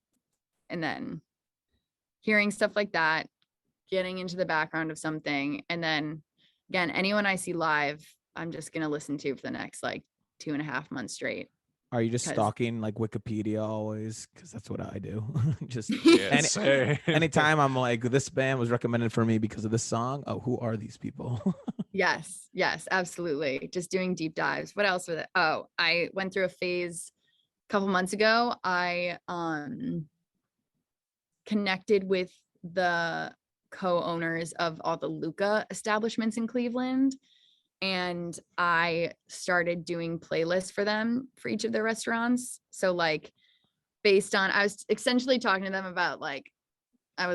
Speaker 2: And then hearing stuff like that, getting into the background of something, and then again, anyone I see live, I'm just gonna listen to for the next like 2.5 months straight.
Speaker 1: Are you just stalking like Wikipedia always? Because that's what I do. Just anytime I'm like, this band was recommended for me because of this song. Oh, who are these people?
Speaker 2: Yes, absolutely. Just doing deep dives. What else was it? Oh, I went through a phase a couple months ago. I connected with the co-owners of all the Luca establishments in Cleveland. And I started doing playlists for them for each of their restaurants. So like based on, I was essentially talking to them about like, I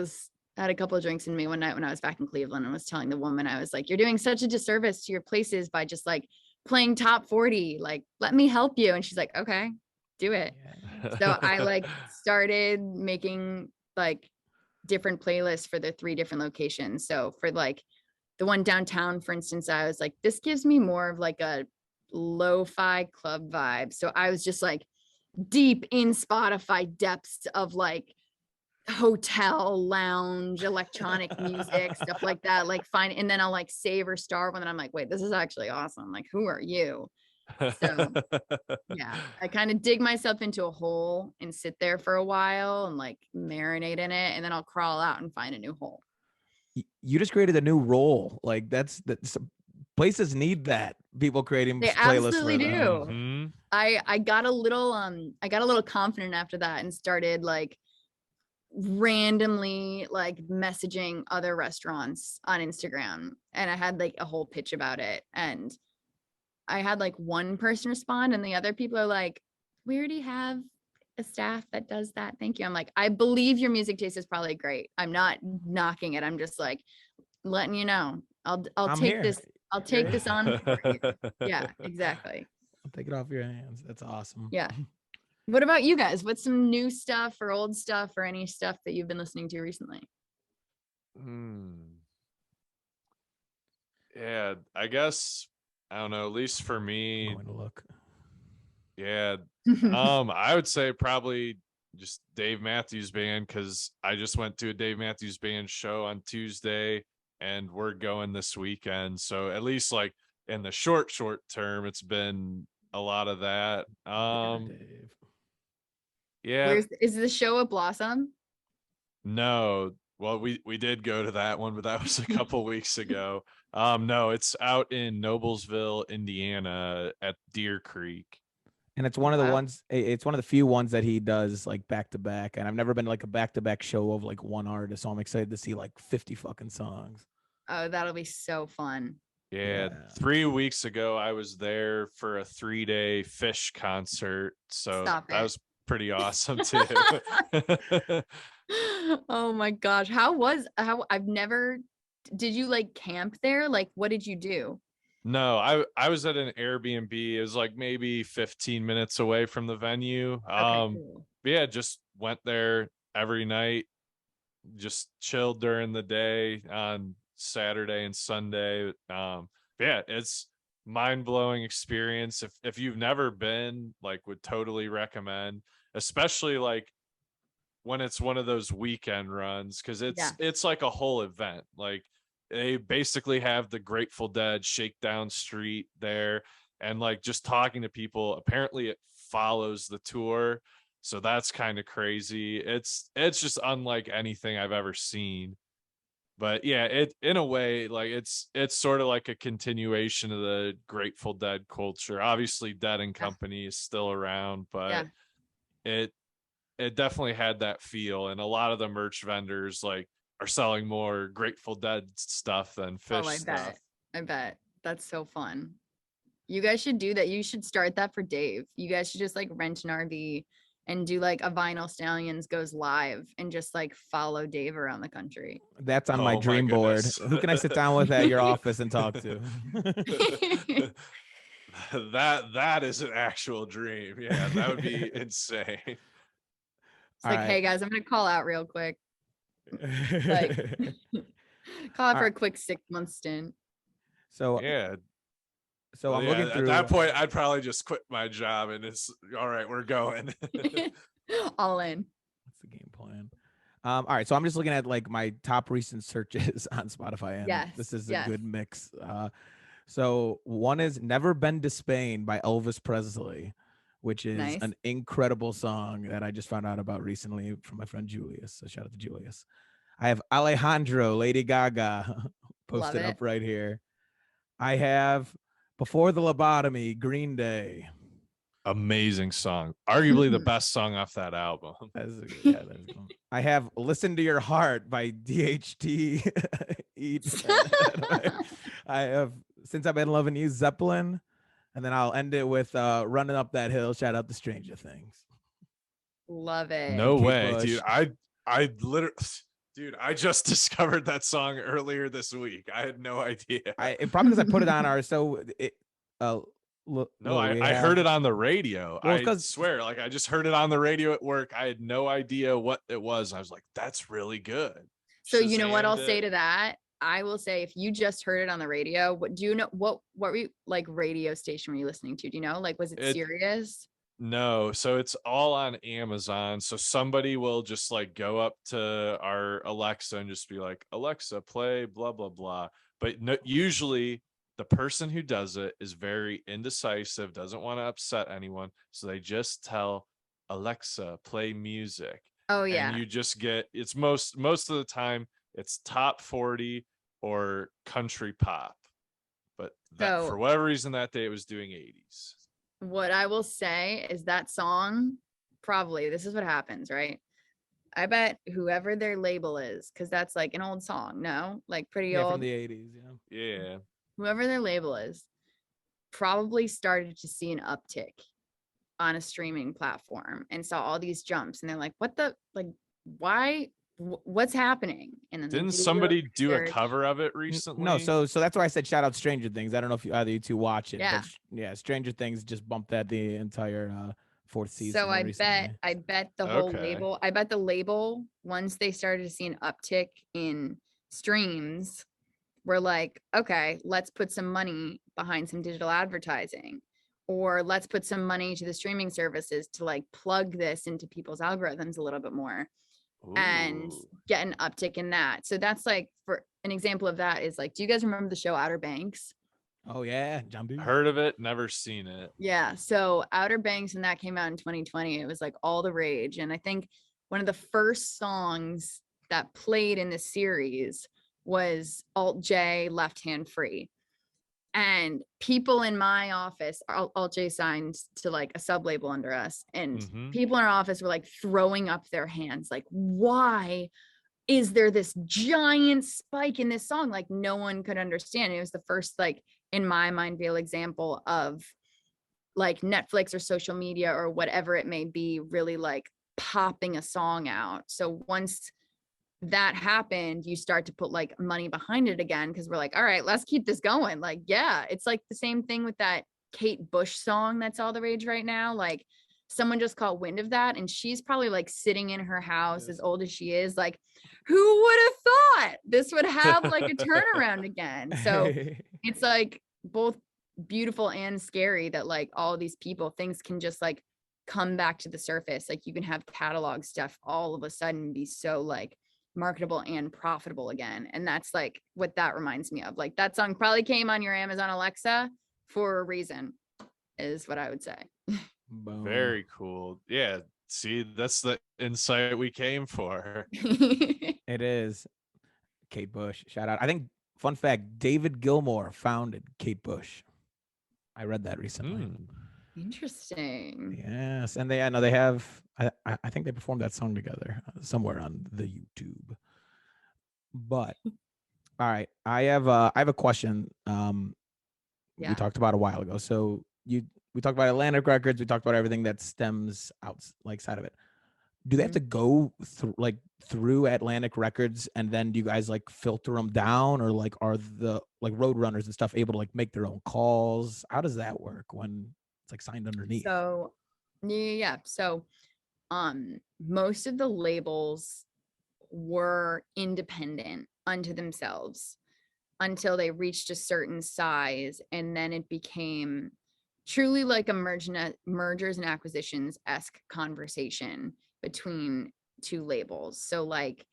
Speaker 2: had a couple of drinks in me one night when I was back in Cleveland and was telling the woman, I was like, you're doing such a disservice to your places by just like playing top 40, like, let me help you. And she's like, okay, do it.
Speaker 1: Yeah.
Speaker 2: So I like started making like different playlists for the 3 different locations. So for like the one downtown, for instance, I was like, this gives me more of like a lo-fi club vibe. So I was just like deep in Spotify depths of like hotel lounge, electronic music, stuff like that. Like fine. And then I'll like save or star one and I'm like, wait, this is actually awesome. Like, who are you? So yeah, I kind of dig myself into a hole and sit there for a while and like marinate in it. And then I'll crawl out and find a new hole.
Speaker 1: You just created a new role. Like that's places need that. People creating
Speaker 2: They
Speaker 1: playlists
Speaker 2: absolutely
Speaker 1: for them.
Speaker 2: do.
Speaker 3: Mm-hmm.
Speaker 2: I got a little confident after that and started like randomly like messaging other restaurants on Instagram. And I had like a whole pitch about it. And I had like one person respond and the other people are like, we already have a staff that does that. Thank you. I'm like, I believe your music taste is probably great. I'm not knocking it. I'm just like letting you know. I'll take
Speaker 1: here.
Speaker 2: this. I'll take this on for you. Yeah, exactly.
Speaker 1: I'll take it off your hands. That's awesome.
Speaker 2: Yeah. What about you guys? What's some new stuff or old stuff or any stuff that you've been listening to recently?
Speaker 3: Yeah, I guess I don't know, at least for me.
Speaker 1: I'm going to look.
Speaker 3: Yeah. I would say probably just Dave Matthews Band, because I just went to a Dave Matthews Band show on Tuesday and we're going this weekend. So at least like in the short term, it's been a lot of that.
Speaker 1: Dave.
Speaker 3: Yeah.
Speaker 2: Is the show a Blossom?
Speaker 3: No. Well, we did go to that one, but that was a couple weeks ago. No, it's out in Noblesville, Indiana at Deer Creek.
Speaker 1: And it's one of the ones, it's one of the few ones that he does like back to back. And I've never been like a back to back show of like one artist. So I'm excited to see like 50 fucking songs.
Speaker 2: Oh, that'll be so fun.
Speaker 3: Yeah. 3 weeks ago, I was there for a 3-day Fish concert. So that was pretty awesome too.
Speaker 2: Oh my gosh. Did you like camp there? Like, what did you do?
Speaker 3: No, I was at an Airbnb. It was like maybe 15 minutes away from the venue.
Speaker 2: Okay, cool.
Speaker 3: But yeah, just went there every night, just chilled during the day on Saturday and Sunday. Yeah, it's mind-blowing experience. If you've never been, like, would totally recommend, especially like when it's one of those weekend runs, because it's like a whole event. Like they basically have the Grateful Dead Shakedown Street there, and like just talking to people, apparently it follows the tour, so that's kind of crazy. It's just unlike anything I've ever seen. But yeah, it in a way, like it's sort of like a continuation of the Grateful Dead culture. Obviously Dead and Company is still around, but it definitely had that feel. And a lot of the merch vendors like are selling more Grateful Dead stuff than Fish stuff.
Speaker 2: I bet. That's so fun. You guys should do that. You should start that for Dave. You guys should just like rent an RV and do like a Vinyl Stallions goes live and just like follow Dave around the country.
Speaker 1: That's on my dream board. Who can I sit down with at your office and talk to?
Speaker 3: that is an actual dream. Yeah, that would be insane.
Speaker 2: It's like, hey guys, I'm gonna call out real quick. Like, call out for a quick 6-month stint.
Speaker 1: So
Speaker 3: yeah.
Speaker 1: So I'm looking through.
Speaker 3: At that point, I'd probably just quit my job and it's all right, we're going.
Speaker 2: All in.
Speaker 1: That's the game plan. All right. So I'm just looking at like my top recent searches on Spotify. And this is a good mix. So one is Never Been to Spain by Elvis Presley, which is an incredible song that I just found out about recently from my friend Julius. So shout out to Julius. I have Alejandro, Lady Gaga, posted up right here. I have Before the Lobotomy, Green Day.
Speaker 3: Amazing song. Arguably the best song off that album.
Speaker 1: Yeah, I have Listen to Your Heart by DHT. I have Since I've Been Loving You, Zeppelin. And then I'll end it with Running Up That Hill. Shout out to Stranger Things.
Speaker 2: Love it.
Speaker 3: No
Speaker 1: Kate
Speaker 3: way,
Speaker 1: Bush.
Speaker 3: dude. I literally, dude, I just discovered that song earlier this week. I had no idea.
Speaker 1: Probably because I put it on our
Speaker 3: I heard it on the radio.
Speaker 1: Well,
Speaker 3: I swear, like I just heard it on the radio at work. I had no idea what it was. I was like, that's really good.
Speaker 2: So you know what I'll say to that? I will say, if you just heard it on the radio, what do you know? What were you, like, radio station were you listening to? Do you know? Like, was it Sirius?
Speaker 3: No, so it's all on Amazon. So somebody will just like go up to our Alexa and just be like, Alexa, play blah blah blah. But no, usually the person who does it is very indecisive, doesn't want to upset anyone, so they just tell Alexa, play music.
Speaker 2: Oh yeah.
Speaker 3: And you just get, it's most of the time it's top 40 or country pop. But that, for whatever reason, that day it was doing 80s.
Speaker 2: What I will say is that song, probably, this is what happens, right? I bet whoever their label is, because that's like an old song, no? Like pretty old.
Speaker 1: From the 80s,
Speaker 3: yeah.
Speaker 2: Whoever their label is probably started to see an uptick on a streaming platform and saw all these jumps, and they're like, what the, like, why, what's happening? And then
Speaker 3: didn't somebody do a cover of it recently?
Speaker 1: No, so that's why I said shout out Stranger Things. I don't know if either you two watch it.
Speaker 2: Yeah.
Speaker 1: But yeah, Stranger Things just bumped that the entire fourth season.
Speaker 2: So I bet the whole label, I bet the label, once they started to see an uptick in streams, were like, okay, let's put some money behind some digital advertising, or let's put some money to the streaming services to like plug this into people's algorithms a little bit more. Ooh. And get an uptick in that. So that's like, for an example of that is like, do you guys remember the show Outer Banks?
Speaker 1: Oh yeah, John.
Speaker 3: Heard of it, never seen it.
Speaker 2: Yeah, so Outer Banks, when that came out in 2020, it was like all the rage. And I think one of the first songs that played in the series was Alt J, Left Hand Free. And people in my office, Alt J signed to like a sub label under us, and people in our office were like throwing up their hands, like, why is there this giant spike in this song? Like, no one could understand. It was the first, like, in my mind, real example of like Netflix or social media or whatever it may be really like popping a song out. So once that happened, you start to put like money behind it again, because we're like, all right, let's keep this going. Like, yeah, it's like the same thing with that Kate Bush song that's all the rage right now. Like, someone just caught wind of that, and she's probably like sitting in her house, as old as she is, like, who would have thought this would have like a turnaround again? So it's like both beautiful and scary that like all these people, things can just like come back to the surface. Like, you can have catalog stuff all of a sudden be so like marketable and profitable again. And that's like what that reminds me of. Like, that song probably came on your Amazon Alexa for a reason, is what I would say.
Speaker 1: Boom.
Speaker 3: Very cool. Yeah, see, that's the insight we came for.
Speaker 1: It is. Kate Bush, shout out. I think, fun fact, David Gilmour founded Kate Bush. I read that recently.
Speaker 2: Interesting.
Speaker 1: Yes, and they, I know they have, I think they performed that song together somewhere on the YouTube. But all right, I have a question. We talked about a while ago. So we talked about Atlantic Records. We talked about everything that stems out like side of it. Do they have to go through Atlantic Records, and then do you guys like filter them down, or like are the like road runners and stuff able to like make their own calls? How does that work when it's like signed underneath?
Speaker 2: So yeah. So most of the labels were independent unto themselves until they reached a certain size, and then it became truly like a mergers and acquisitions-esque conversation between two labels. So like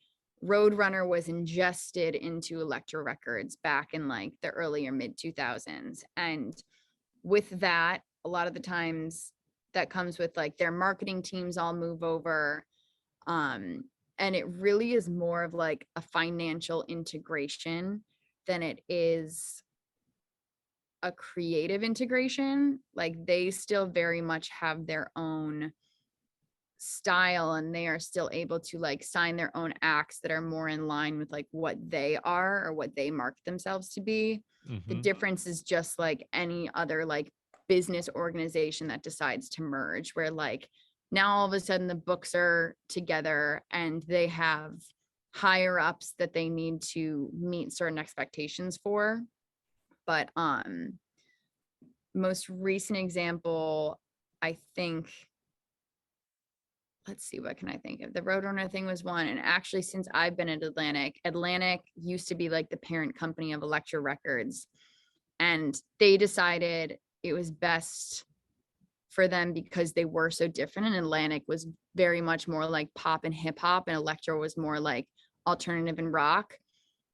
Speaker 2: Roadrunner was ingested into Elektra Records back in like the early or mid 2000s. And with that, a lot of the times that comes with like their marketing teams all move over. And it really is more of like a financial integration than it is a creative integration. Like they still very much have their own style, and they are still able to like sign their own acts that are more in line with like what they are or what they market themselves to be. The difference is just like any other like business organization that decides to merge, where like now all of a sudden the books are together and they have higher ups that they need to meet certain expectations for. But most recent example, I think, let's see, what can I think of? The Roadrunner thing was one. And actually, since I've been at Atlantic used to be like the parent company of Elektra Records. And they decided it was best for them because they were so different. And Atlantic was very much more like pop and hip hop, and Elektra was more like alternative and rock.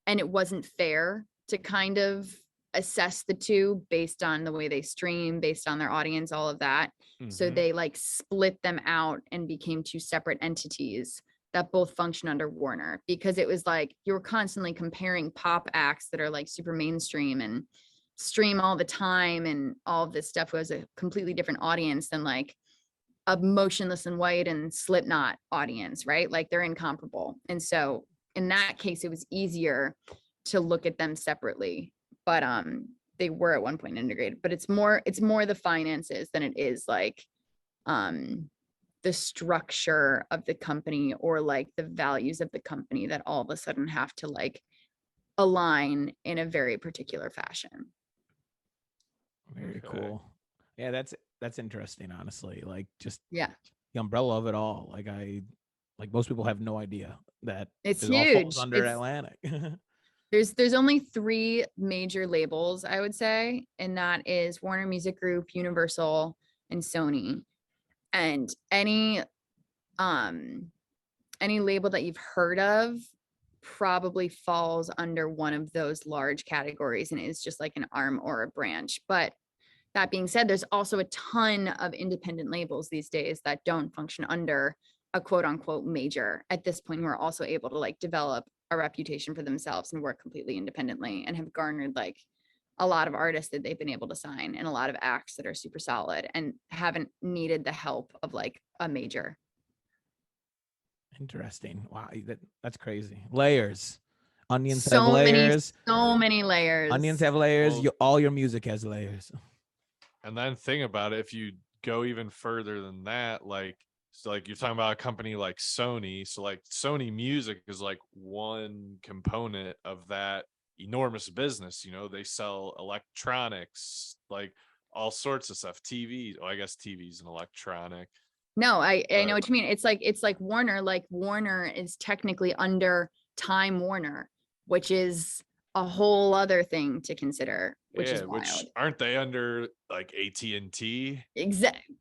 Speaker 2: And it wasn't fair to kind of assess the two based on the way they stream, based on their audience, all of that. So they like split them out and became two separate entities that both function under Warner, because it was like you were constantly comparing pop acts that are like super mainstream and stream all the time and all of this stuff was a completely different audience than like a Motionless in White and Slipknot audience, right? Like they're incomparable. And so in that case, it was easier to look at them separately. But they were at one point integrated, but it's more the finances than it is like the structure of the company or like the values of the company that all of a sudden have to like align in a very particular fashion.
Speaker 1: Very cool. Yeah, that's interesting, honestly. Like just
Speaker 2: the
Speaker 1: umbrella of it all. Like most people have no idea that
Speaker 2: it's
Speaker 1: it
Speaker 2: huge.
Speaker 1: all falls under Atlantic.
Speaker 2: There's only 3 major labels, I would say, and that is Warner Music Group, Universal, and Sony. And any label that you've heard of probably falls under one of those large categories and is just like an arm or a branch. But that being said, there's also a ton of independent labels these days that don't function under a quote unquote major. At this point, we're also able to like develop a reputation for themselves and work completely independently and have garnered like a lot of artists that they've been able to sign and a lot of acts that are super solid and haven't needed the help of like a major.
Speaker 1: Interesting. Wow, that's crazy. Layers. Onions have layers.
Speaker 2: So many layers.
Speaker 1: Onions have layers.
Speaker 3: Well,
Speaker 1: all your music has layers.
Speaker 3: And then think about it, if you go even further than that, like, so like you're talking about a company like Sony. So like Sony Music is like one component of that enormous business. You know, they sell electronics, like all sorts of stuff. TV. Oh, I guess TV's an electronic.
Speaker 2: No, I know what you mean. It's like Warner. Like Warner is technically under Time Warner, which is a whole other thing to consider, which is wild.
Speaker 3: Which aren't they under like AT&T?
Speaker 2: Exactly.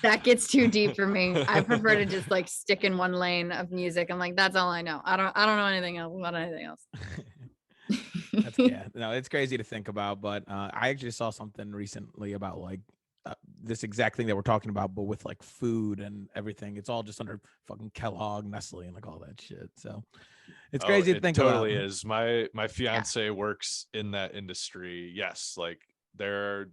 Speaker 2: That gets too deep for me. I prefer to just like stick in one lane of music. I'm like, that's all I know. I don't know anything else about anything else.
Speaker 1: No, it's crazy to think about, but I actually saw something recently about like this exact thing that we're talking about, but with like food and everything. It's all just under fucking Kellogg, Nestle, and like all that shit. So it's crazy to think about.
Speaker 3: It totally is. My fiance works in that industry. Yes, like they're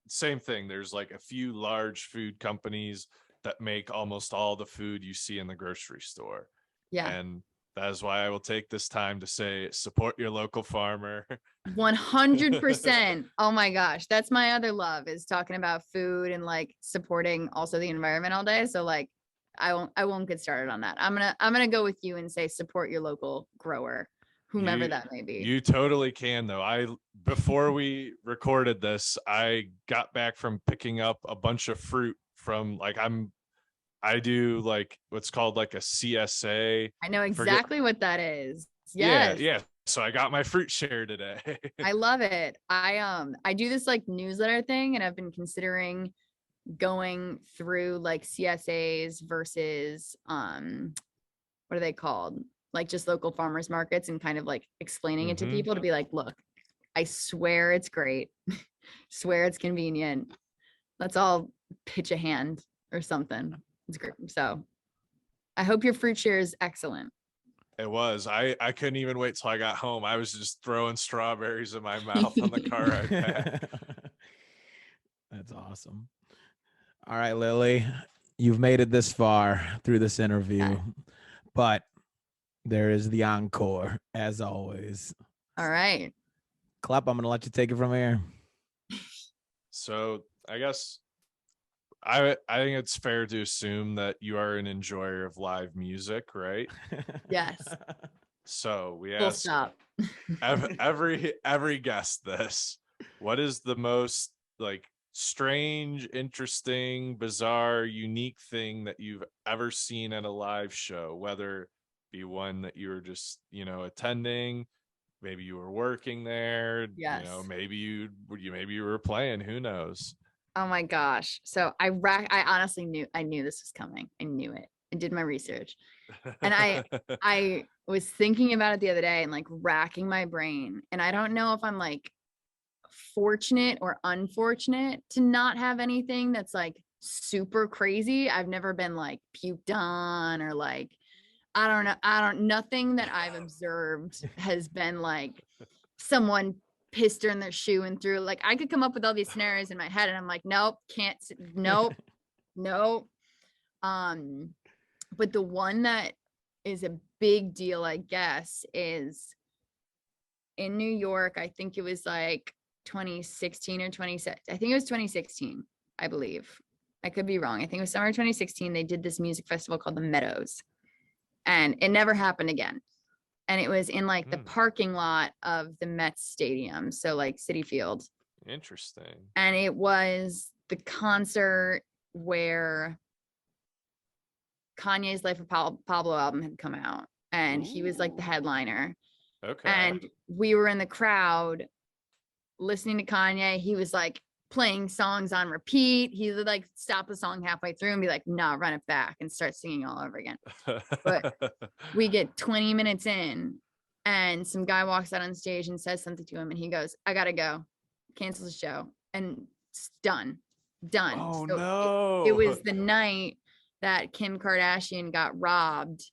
Speaker 3: same thing. There's like a few large food companies that make almost all the food you see in the grocery store.
Speaker 2: Yeah.
Speaker 3: And that is why I will take this time to say support your local farmer.
Speaker 2: 100%. Oh my gosh. That's my other love, is talking about food and like supporting also the environment all day. So like I won't get started on that. I'm gonna go with you and say support your local grower, whomever that may be.
Speaker 3: You totally can though. Before we recorded this, I got back from picking up a bunch of fruit from like I do like what's called like a CSA.
Speaker 2: I know exactly what that is. Yes.
Speaker 3: Yeah. So I got my fruit share today.
Speaker 2: I love it. I do this like newsletter thing, and I've been considering going through like CSAs versus what are they called? Like just local farmers markets, and kind of like explaining it to people to be like, look, I swear it's great. Swear it's convenient. Let's all pitch a hand or something. It's great. So I hope your fruit share is excellent.
Speaker 3: It was. I couldn't even wait till I got home. I was just throwing strawberries in my mouth on the car ride back.
Speaker 1: That's awesome. All right, Lily, you've made it this far through this interview, but there is the encore, as always.
Speaker 2: All right.
Speaker 1: Klepp, I'm going to let you take it from here.
Speaker 3: So I guess I think it's fair to assume that you are an enjoyer of live music, right?
Speaker 2: Yes.
Speaker 3: So we
Speaker 2: Full
Speaker 3: ask
Speaker 2: stop.
Speaker 3: every guest this. What is the most like strange, interesting, bizarre, unique thing that you've ever seen at a live show? Whether it be one that you were just, attending, maybe you were working there,
Speaker 2: Yes.
Speaker 3: maybe you were playing, who knows?
Speaker 2: Oh my gosh. So I honestly knew this was coming. I knew it. I did my research. And I was thinking about it the other day and like racking my brain. And I don't know if I'm like fortunate or unfortunate to not have anything that's like super crazy. I've never been like puked on or like, I don't know. Nothing that I've observed has been like someone pissed her in their shoe and threw. Like I could come up with all these scenarios in my head and I'm like, nope, can't, nope, nope. But the one that is a big deal, I guess, is in New York. I think it was like 2016 or 2017. I think it was 2016, I believe. I could be wrong. I think it was summer 2016. They did this music festival called the Meadows. And it never happened again. And it was in like the parking lot of the Mets stadium. So like Citi Field.
Speaker 3: Interesting.
Speaker 2: And it was the concert where Kanye's Life of Pablo album had come out. And he was like the headliner.
Speaker 3: Okay.
Speaker 2: And we were in the crowd listening to Kanye. He was like playing songs on repeat. He would like stop the song halfway through and be like, nah, run it back and start singing all over again. But we get 20 minutes in and some guy walks out on stage and says something to him and he goes, I gotta go, cancels the show, and it's done.
Speaker 3: Oh,
Speaker 2: So
Speaker 3: no.
Speaker 2: it was the night that Kim Kardashian got robbed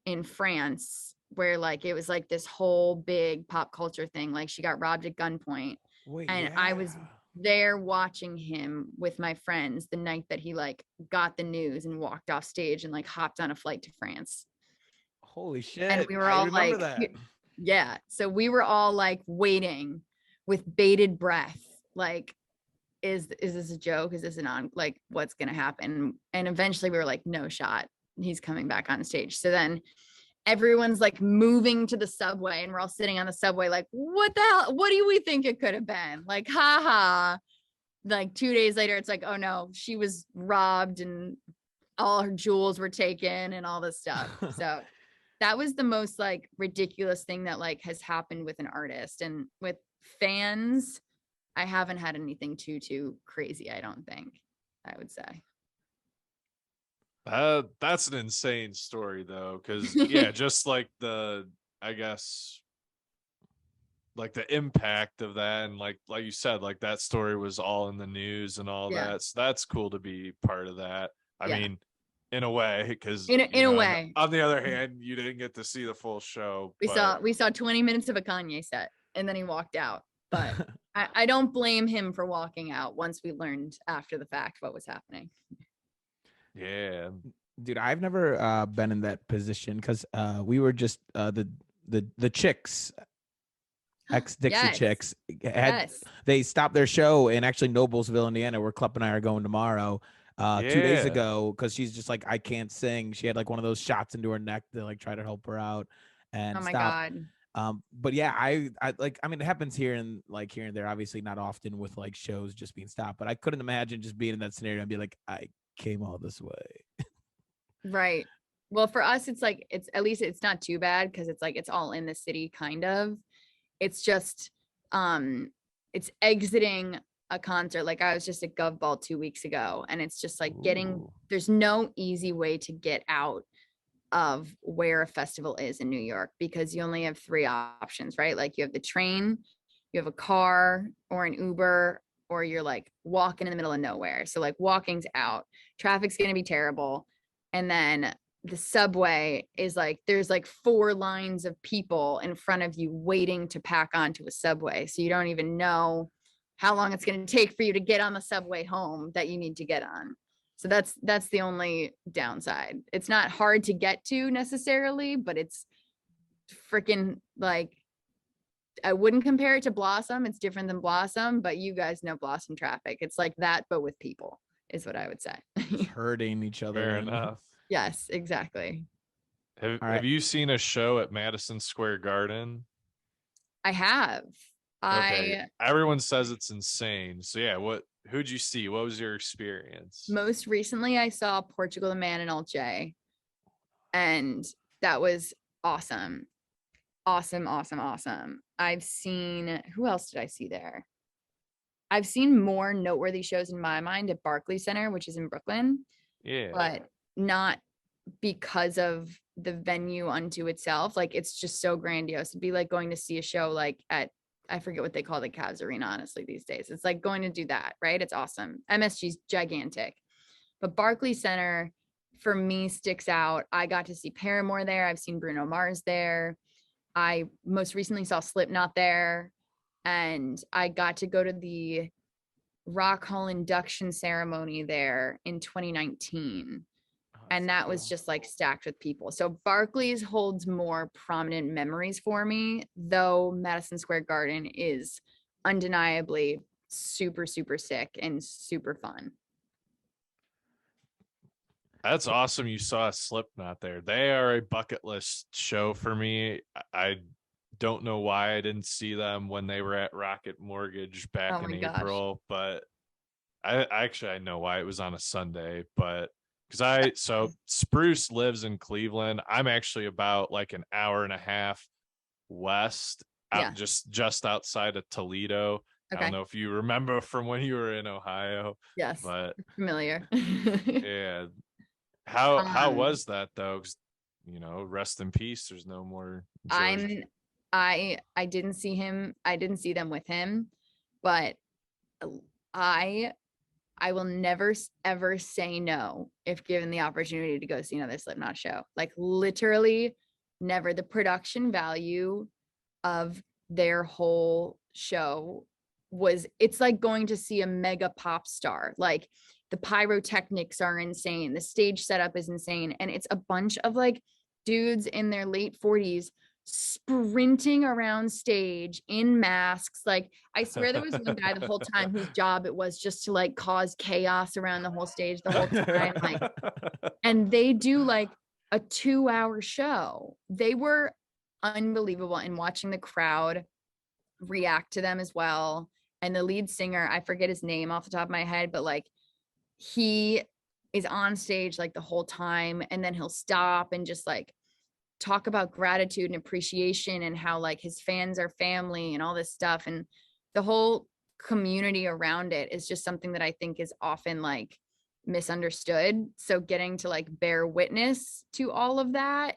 Speaker 2: in France, where like it was like this whole big pop culture thing. Like she got robbed at gunpoint. I was there watching him with my friends the night that he like got the news and walked off stage and like hopped on a flight to France.
Speaker 1: Holy shit.
Speaker 2: And we were all like, that. Yeah. So we were all like waiting with bated breath. Like, is this a joke? Is this like, what's going to happen? And eventually we were like, no shot. He's coming back on stage. So then everyone's like moving to the subway and we're all sitting on the subway like, what the hell, what do we think it could have been? Like, haha. Like 2 days later it's like, oh no, she was robbed and all her jewels were taken and all this stuff. So that was the most like ridiculous thing that like has happened with an artist. And with fans, I haven't had anything too crazy, I don't think, I would say.
Speaker 3: That's an insane story though, because yeah, just like I guess like the impact of that, and like you said, like that story was all in the news and all that. So that's cool to be part of that. I mean, in a way, because
Speaker 2: in a way.
Speaker 3: On the other hand, you didn't get to see the full show.
Speaker 2: We saw 20 minutes of a Kanye set and then he walked out. But I don't blame him for walking out once we learned after the fact what was happening.
Speaker 1: Yeah, dude, I've never been in that position because we were just the Chicks, ex-Dixie Chicks they stopped their show in actually Noblesville, Indiana, where Klepp and I are going tomorrow. 2 days ago, because she's just like, I can't sing. She had like one of those shots into her neck to like try to help her out and
Speaker 2: oh my
Speaker 1: stop.
Speaker 2: God.
Speaker 1: But yeah, I like, I mean, it happens here and there, obviously not often with like shows just being stopped, but I couldn't imagine just being in that scenario and be like, I came all this way.
Speaker 2: Right. Well, for us, it's like, it's at least it's not too bad because it's like, it's all in the city kind of. It's just, it's exiting a concert. Like I was just at Gov Ball 2 weeks ago and it's just like there's no easy way to get out of where a festival is in New York because you only have 3 options, right? Like you have the train, you have a car or an Uber, or you're like walking in the middle of nowhere. So like walking's out, traffic's going to be terrible. And then the subway is like, there's like 4 lines of people in front of you waiting to pack onto a subway. So you don't even know how long it's going to take for you to get on the subway home that you need to get on. So that's the only downside. It's not hard to get to necessarily, but it's freaking like, I wouldn't compare it to Blossom. It's different than Blossom, but you guys know Blossom traffic. It's like that, but with people is what I would say.
Speaker 1: Hurting each other.
Speaker 3: Fair enough.
Speaker 2: Yes, exactly.
Speaker 3: Have you seen a show at Madison Square Garden?
Speaker 2: I have.
Speaker 3: Okay. Everyone says it's insane. So yeah, who'd you see? What was your experience?
Speaker 2: Most recently I saw Portugal the Man and Alt J, and that was awesome. Awesome. I've seen, who else did I see there? I've seen more noteworthy shows in my mind at Barclays Center, which is in Brooklyn.
Speaker 3: Yeah.
Speaker 2: But not because of the venue unto itself. Like, it's just so grandiose. It'd be like going to see a show like at, I forget what they call the Cavs Arena, honestly, these days. It's like going to do that, right? It's awesome. MSG's gigantic. But Barclays Center, for me, sticks out. I got to see Paramore there. I've seen Bruno Mars there. I most recently saw Slipknot there. And I got to go to the Rock Hall induction ceremony there in 2019. And that was just like stacked with people. So Barclays holds more prominent memories for me, though Madison Square Garden is undeniably super, super sick and super fun.
Speaker 3: That's awesome. You saw Slipknot there. They are a bucket list show for me. I don't know why I didn't see them when they were at Rocket Mortgage back in April, but I know why. It was on a Sunday, but so Spruce lives in Cleveland. I'm actually about like an hour and a half west, just outside of Toledo. Okay. I don't know if you remember from when you were in Ohio.
Speaker 2: Yes,
Speaker 3: but
Speaker 2: familiar.
Speaker 3: Yeah. How was that though? 'Cause, rest in peace. There's no more. George.
Speaker 2: I didn't see him. I didn't see them with him, but I will never ever say no if given the opportunity to go see another Slipknot show. Like, literally never. The production value of their whole show it's like going to see a mega pop star. Like, the pyrotechnics are insane. The stage setup is insane. And it's a bunch of like dudes in their late 40s sprinting around stage in masks. Like, I swear there was one guy the whole time whose job it was just to like cause chaos around the whole stage the whole time. Like, and they do like a 2-hour show. They were unbelievable, and watching the crowd react to them as well. And the lead singer, I forget his name off the top of my head, but like, he is on stage like the whole time, and then he'll stop and just like talk about gratitude and appreciation and how like his fans are family and all this stuff. And the whole community around it is just something that I think is often like misunderstood. So getting to like bear witness to all of that,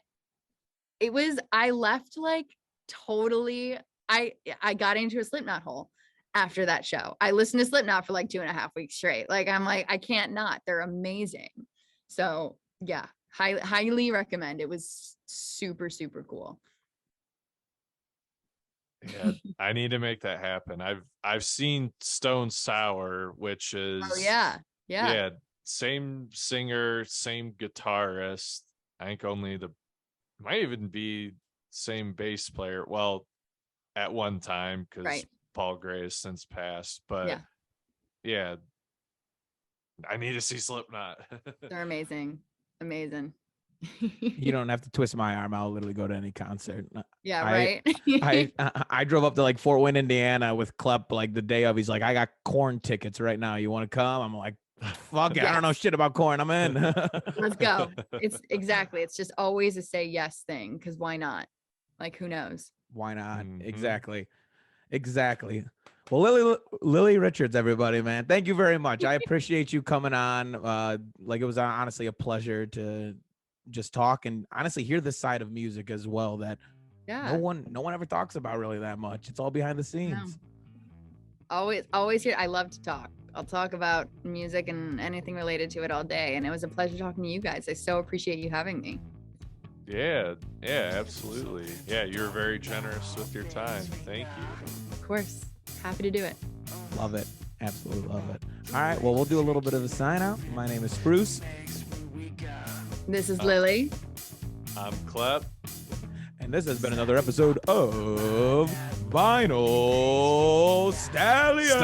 Speaker 2: I left like totally, I got into a Slipknot hole after that show. I listened to Slipknot for like 2.5 weeks straight. Like, I'm like, I can't not. They're amazing. So yeah, highly recommend. It was super, super cool.
Speaker 3: Yeah, I need to make that happen. I've seen Stone Sour, which is yeah, same singer, same guitarist. I think might even be same bass player. Well, at one time, because Paul Gray has since passed. But yeah, I need to see Slipknot.
Speaker 2: They're amazing.
Speaker 1: You don't have to twist my arm. I'll literally go to any concert.
Speaker 2: Yeah, right.
Speaker 1: I drove up to like Fort Wayne, Indiana with Klepp like the day of. He's like, I got Korn tickets right now. You want to come? I'm like, fuck it. I don't know shit about Korn. I'm in.
Speaker 2: Let's go. It's just always a say yes thing, because why not? Like, who knows?
Speaker 1: Why not? Mm-hmm. Exactly. Well, Lily Richards, everybody, man, thank you very much. I appreciate you coming on. Like, it was honestly a pleasure to just talk and honestly hear this side of music as well that no one ever talks about really that much. It's all behind the scenes.
Speaker 2: No. Always here. I love to talk. I'll talk about music and anything related to it all day. And it was a pleasure talking to you guys. I so appreciate you having me.
Speaker 3: Yeah, absolutely. Yeah, you were very generous with your time. Thank you.
Speaker 2: Of course. Happy to do it.
Speaker 1: Love it. Absolutely love it. All right. Well, we'll do a little bit of a sign out. My name is Spruce.
Speaker 2: This is Lily.
Speaker 3: I'm Clep.
Speaker 1: And this has been another episode of Vinyl Stallion.